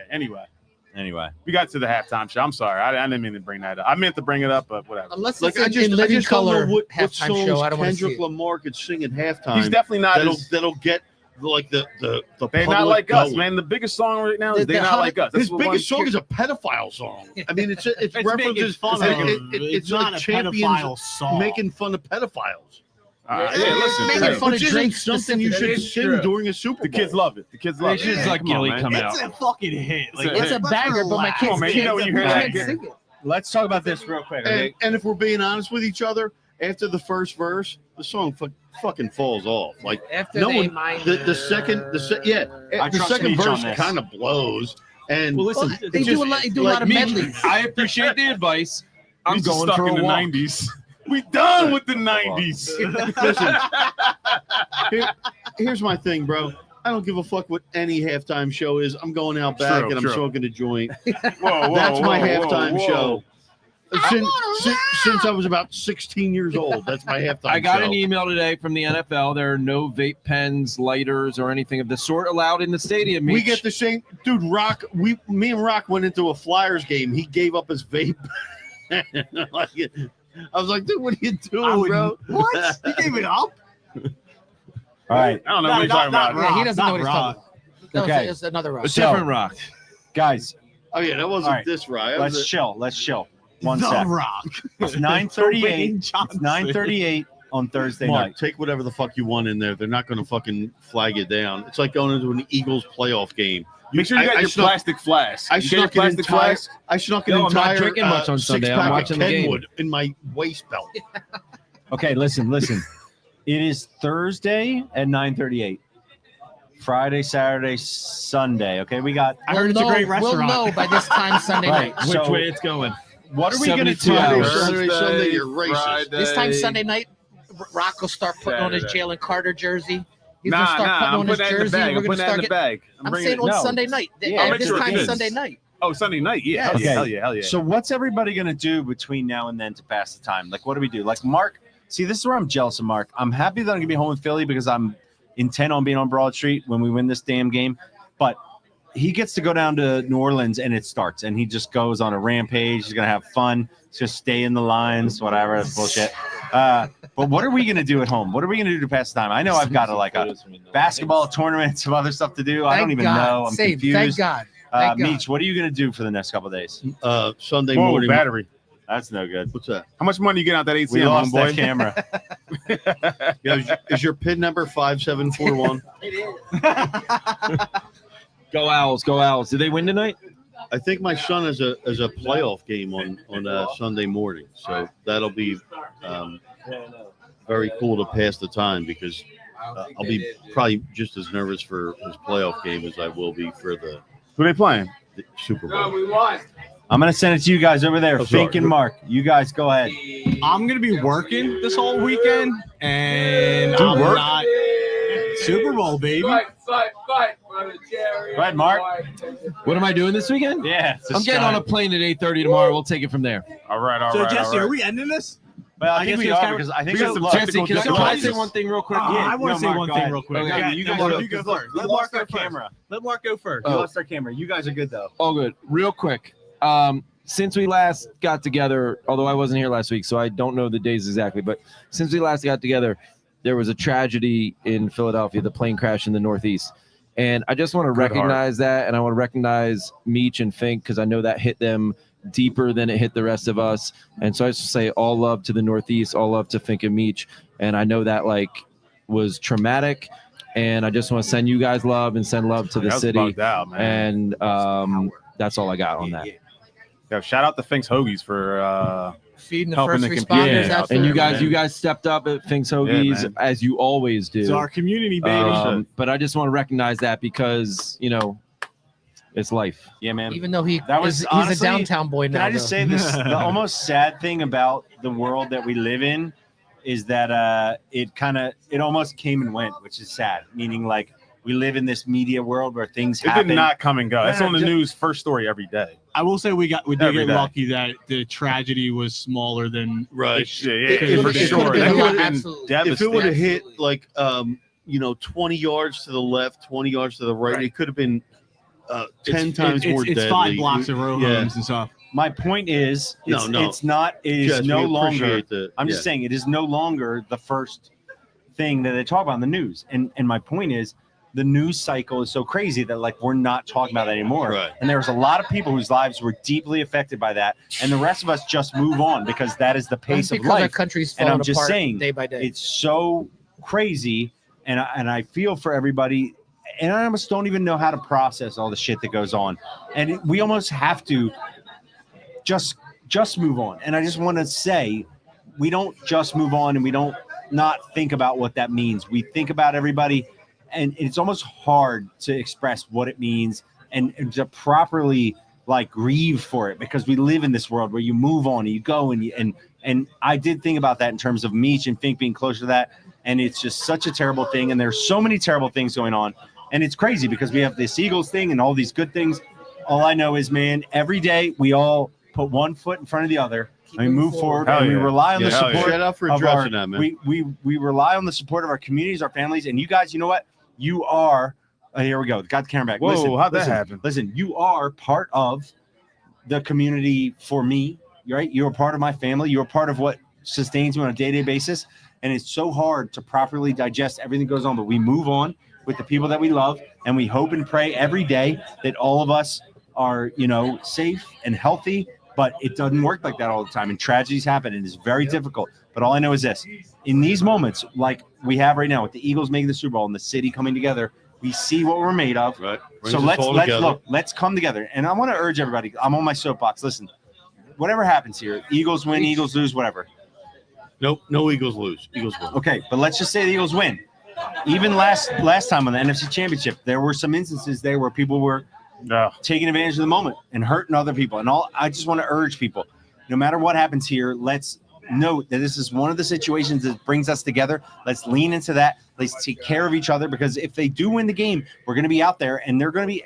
Anyway, we got to the halftime show. I'm sorry. I didn't mean to bring that up. I meant to bring it up, but whatever. Unless Like it's I just in I living just don't color know what halftime songs show. I don't want to see Kendrick it. Lamar could sing at halftime. He's definitely not that'll get like the They're public not like us, going. man. The biggest song right now is The They're Not Like Us. That's His what biggest one- song is a pedophile song. I mean, it's Making references. fun It's, of him. it's not like a champions pedophile song. making fun of pedophiles. Yeah, listen. Making hey, fun Which of isn't Drake something you should specifically. sing It's true. during a Super Bowl. the kids love it. The kids love It's it. just like Come on, Gilly man. come It's out. a fucking hit. Like, It's It's a banger, but my relax. kids Come on, man. You know when you hear that, can't sing it. Let's talk about this real quick. Okay? And if we're being honest with each other, after the first verse, the song fucking falls off. Like After no they one, minor- the second I the trust second Meech on verse this. kind of blows. And Well, listen, They it's do just- a lot. They do a like lot of me- medleys. I appreciate the advice. I'm He's just going stuck for in a the walk. 90s. We done with the 90s. Listen, here's my thing, bro. I don't give a fuck what any halftime show is. I'm going out back True, and I'm true. smoking a joint. Whoa, That's my whoa, halftime whoa. show. Since I was about 16 years old, that's my halftime I got show. an email today from the NFL. There are no vape pens, lighters, or anything of the sort allowed in the stadium. We Meech. get the same, dude. Me and Rock went into a Flyers game. He gave up his vape. I was like, dude, what are you doing, bro? What? He gave it up? All right, I don't know what you're talking about. Yeah, he doesn't know what he's Rock. talking about. That was Okay. it's another rock. a different rock. guys, Oh yeah, that wasn't All right, this right. let's chill. Let's chill. One The sec. Rock. It's 9:38. Dwayne Johnson. It's 9:38 on Thursday Mark, night. take whatever the fuck you want in there. They're not going to fucking flag it down. It's like going into an Eagles playoff game. Make sure you got I your snuck- plastic flask. I You got your snuck an plastic entire. flask. I snuck an No, I'm not entire drinking much on Sunday. I'm six-pack of watching the game. Kenwood in my waist belt. Okay, listen. It is Thursday at 9:38. Friday, Saturday, Sunday. Okay, we got. I heard it's a great We'll restaurant. know by this time Sunday Right. night. Which So- way it's going? What are we going to 72 do? hours. Sunday, you're racist. This time Sunday night, Rock will start putting on his Saturday. Jalen Carter jersey. He's gonna start putting I'm on his putting that in the jersey. bag. We're I'm gonna putting that in start the bag. I'm saying on Sunday night. Yeah, At this sure it time, is. Sunday night. Oh, Sunday night. Yeah. Yes. Hell yeah. Hell yeah. So what's everybody gonna do between now and then to pass the time? Like, what do we do? Like, Mark. See, this is where I'm jealous of Mark. I'm happy that I'm gonna be home in Philly because I'm intent on being on Broad Street when we win this damn game. But he gets to go down to New Orleans and it starts, and he just goes on a rampage. He's gonna have fun. He's gonna stay in the lines, whatever. That's bullshit. But what are we gonna do at home? What are we gonna do to pass the time? I know I've got a basketball tournament, some other stuff to do. I don't even know. I'm Same. confused. Thank God. Thank God. Meech, what are you gonna do for the next couple of days? Sunday Whoa, morning. battery. That's no good. What's that? How much money you get out that ATM, We lost that homeboy? camera. Yeah, is your PIN number 5741? Go Owls, go Owls. Did they win tonight? I think my son has a playoff game on Sunday morning, so that'll be very cool to pass the time because I'll be probably just as nervous for his playoff game as I will be for the Who they playing? Super No, Bowl. we won. I'm gonna send it to you guys over there. Oh, Fink sorry. and Mark. You guys go ahead. I'm gonna be working this whole weekend, and I'm work? not Super Bowl, baby. Fight, brother Jerry. Go ahead, Mark. What am I doing this weekend? Yeah, it's I'm getting on a plane at 8:30 tomorrow. We'll take it from there. All right. So Jesse, are we ending this? Well, I I think guess we it's are kind of- because I think we got so, some look, technical Jesse, can I difficulties. say one thing real quick? Yeah, I want no, to say Mark, one go thing ahead. real quick. Okay, Yeah, you no, guys Mark, go you go first. first. We Let lost Mark go our first. camera. Let Mark go first. We Oh. lost our camera. You guys are good though. All good. Real quick. Since we last got together, although I wasn't here last week, so I don't know the days exactly, but since we last got together, there was a tragedy in Philadelphia, the plane crash in the Northeast. And I just want to recognize that, and I want to recognize Meech and Fink because I know that hit them deeper than it hit the rest of us. And so I just say all love to the Northeast, all love to Fink and Meech. And I know that was traumatic, and I just want to send you guys love and send love to the That was city. bugged out, man. And that's all I got on that. Yeah, shout out to Fink's Hoagies for Feeding the helping first the responders community out out there. And you man. guys stepped up at Fink's Hoagies man. as you always do. It's our community, baby. But I just want to recognize that because it's life. Yeah, man. Even though he's honestly, a downtown boy now. Can I just though. say this? The almost sad thing about the world that we live in is that it almost came and went, which is sad. Meaning, like, we live in this media world where things it happen. did not come and go. It's Yeah, on the just- news first story every day. I will say we did Every get day. lucky that the tragedy was smaller than Right. Yeah, for it sure. could've That been could have been absolutely. If it would have devastating. hit like 20 yards to the left, 20 yards to the right, it could have been 10 times more It's deadly. 5 blocks of row Yeah. homes and stuff. My point is, No, no. it's not. It is Jess, no we longer. appreciate the- I'm just saying, it is no longer the first thing that they talk about in the news. And my point is, the news cycle is so crazy that we're not talking about that anymore. Right. And there's a lot of people whose lives were deeply affected by that, and the rest of us just move on because that is the pace That's of because our life. country's And falling I'm just apart saying, day by day. It's so crazy, and I feel for everybody. And I almost don't even know how to process all the shit that goes on. And we almost have to just move on. And I just want to say, we don't just move on, and we don't not think about what that means. We think about everybody, and it's almost hard to express what it means and to properly grieve for it, because we live in this world where you move on and you go and I did think about that in terms of Meech and Fink being closer to that. And it's just such a terrible thing. And there's so many terrible things going on. And it's crazy because we have this Eagles thing and all these good things. All I know is, man, every day we all put one foot in front of the other and we move forward, Hell and we yeah. rely on the Yeah, hell yeah. support Shout out for of addressing our, that, man. we rely on the support of our communities, our families, and you guys, you know what? You are here we go. Got the camera back. Whoa, how'd that happen? Listen, you are part of the community for me, right? You're a part of my family. You're a part of what sustains me on a day-to-day basis. And it's so hard to properly digest everything that goes on, but we move on with the people that we love, and we hope and pray every day that all of us are, safe and healthy. But it doesn't work like that all the time, and tragedies happen, and it's very difficult. But all I know is this: in these moments, like we have right now with the Eagles making the Super Bowl and the city coming together, we see what we're made of. Right. So Brings us all together. let's come together. And I want to urge everybody. I'm on my soapbox. Listen, whatever happens here, Eagles win, Eagles lose, whatever. Nope, no Eagles lose. Eagles win. Okay, but let's just say the Eagles win. Even last time on the NFC Championship, there were some instances there where people were No. taking advantage of the moment and hurting other people. And I just want to urge people, no matter what happens here, let's note that this is one of the situations that brings us together. Let's lean into that. Let's take care of each other, because if they do win the game, we're going to be out there, and there are going to be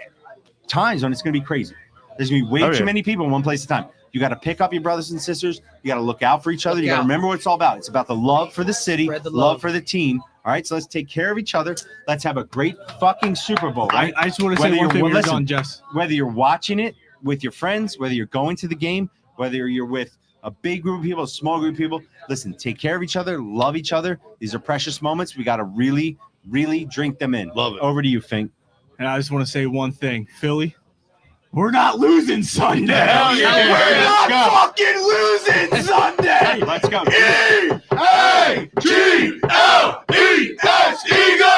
times when it's going to be crazy. There's going to be way too many people in one place at a time. You got to pick up your brothers and sisters. You got to look out for each other. You got to remember what it's all about. It's about the love for the city, love for the team. All right, so let's take care of each other. Let's have a great fucking Super Bowl. Right? I just want to say one thing. Listen, Jess. Whether you're watching it with your friends, whether you're going to the game, whether you're with a big group of people, a small group of people, listen, take care of each other, love each other. These are precious moments. We got to really, really drink them in. Love it. Over to you, Fink. And I just want to say one thing, Philly. We're not losing Sunday. Hell yeah. We're not fucking losing Sunday. Let's go. E-A-G-L-E-S, Eagles!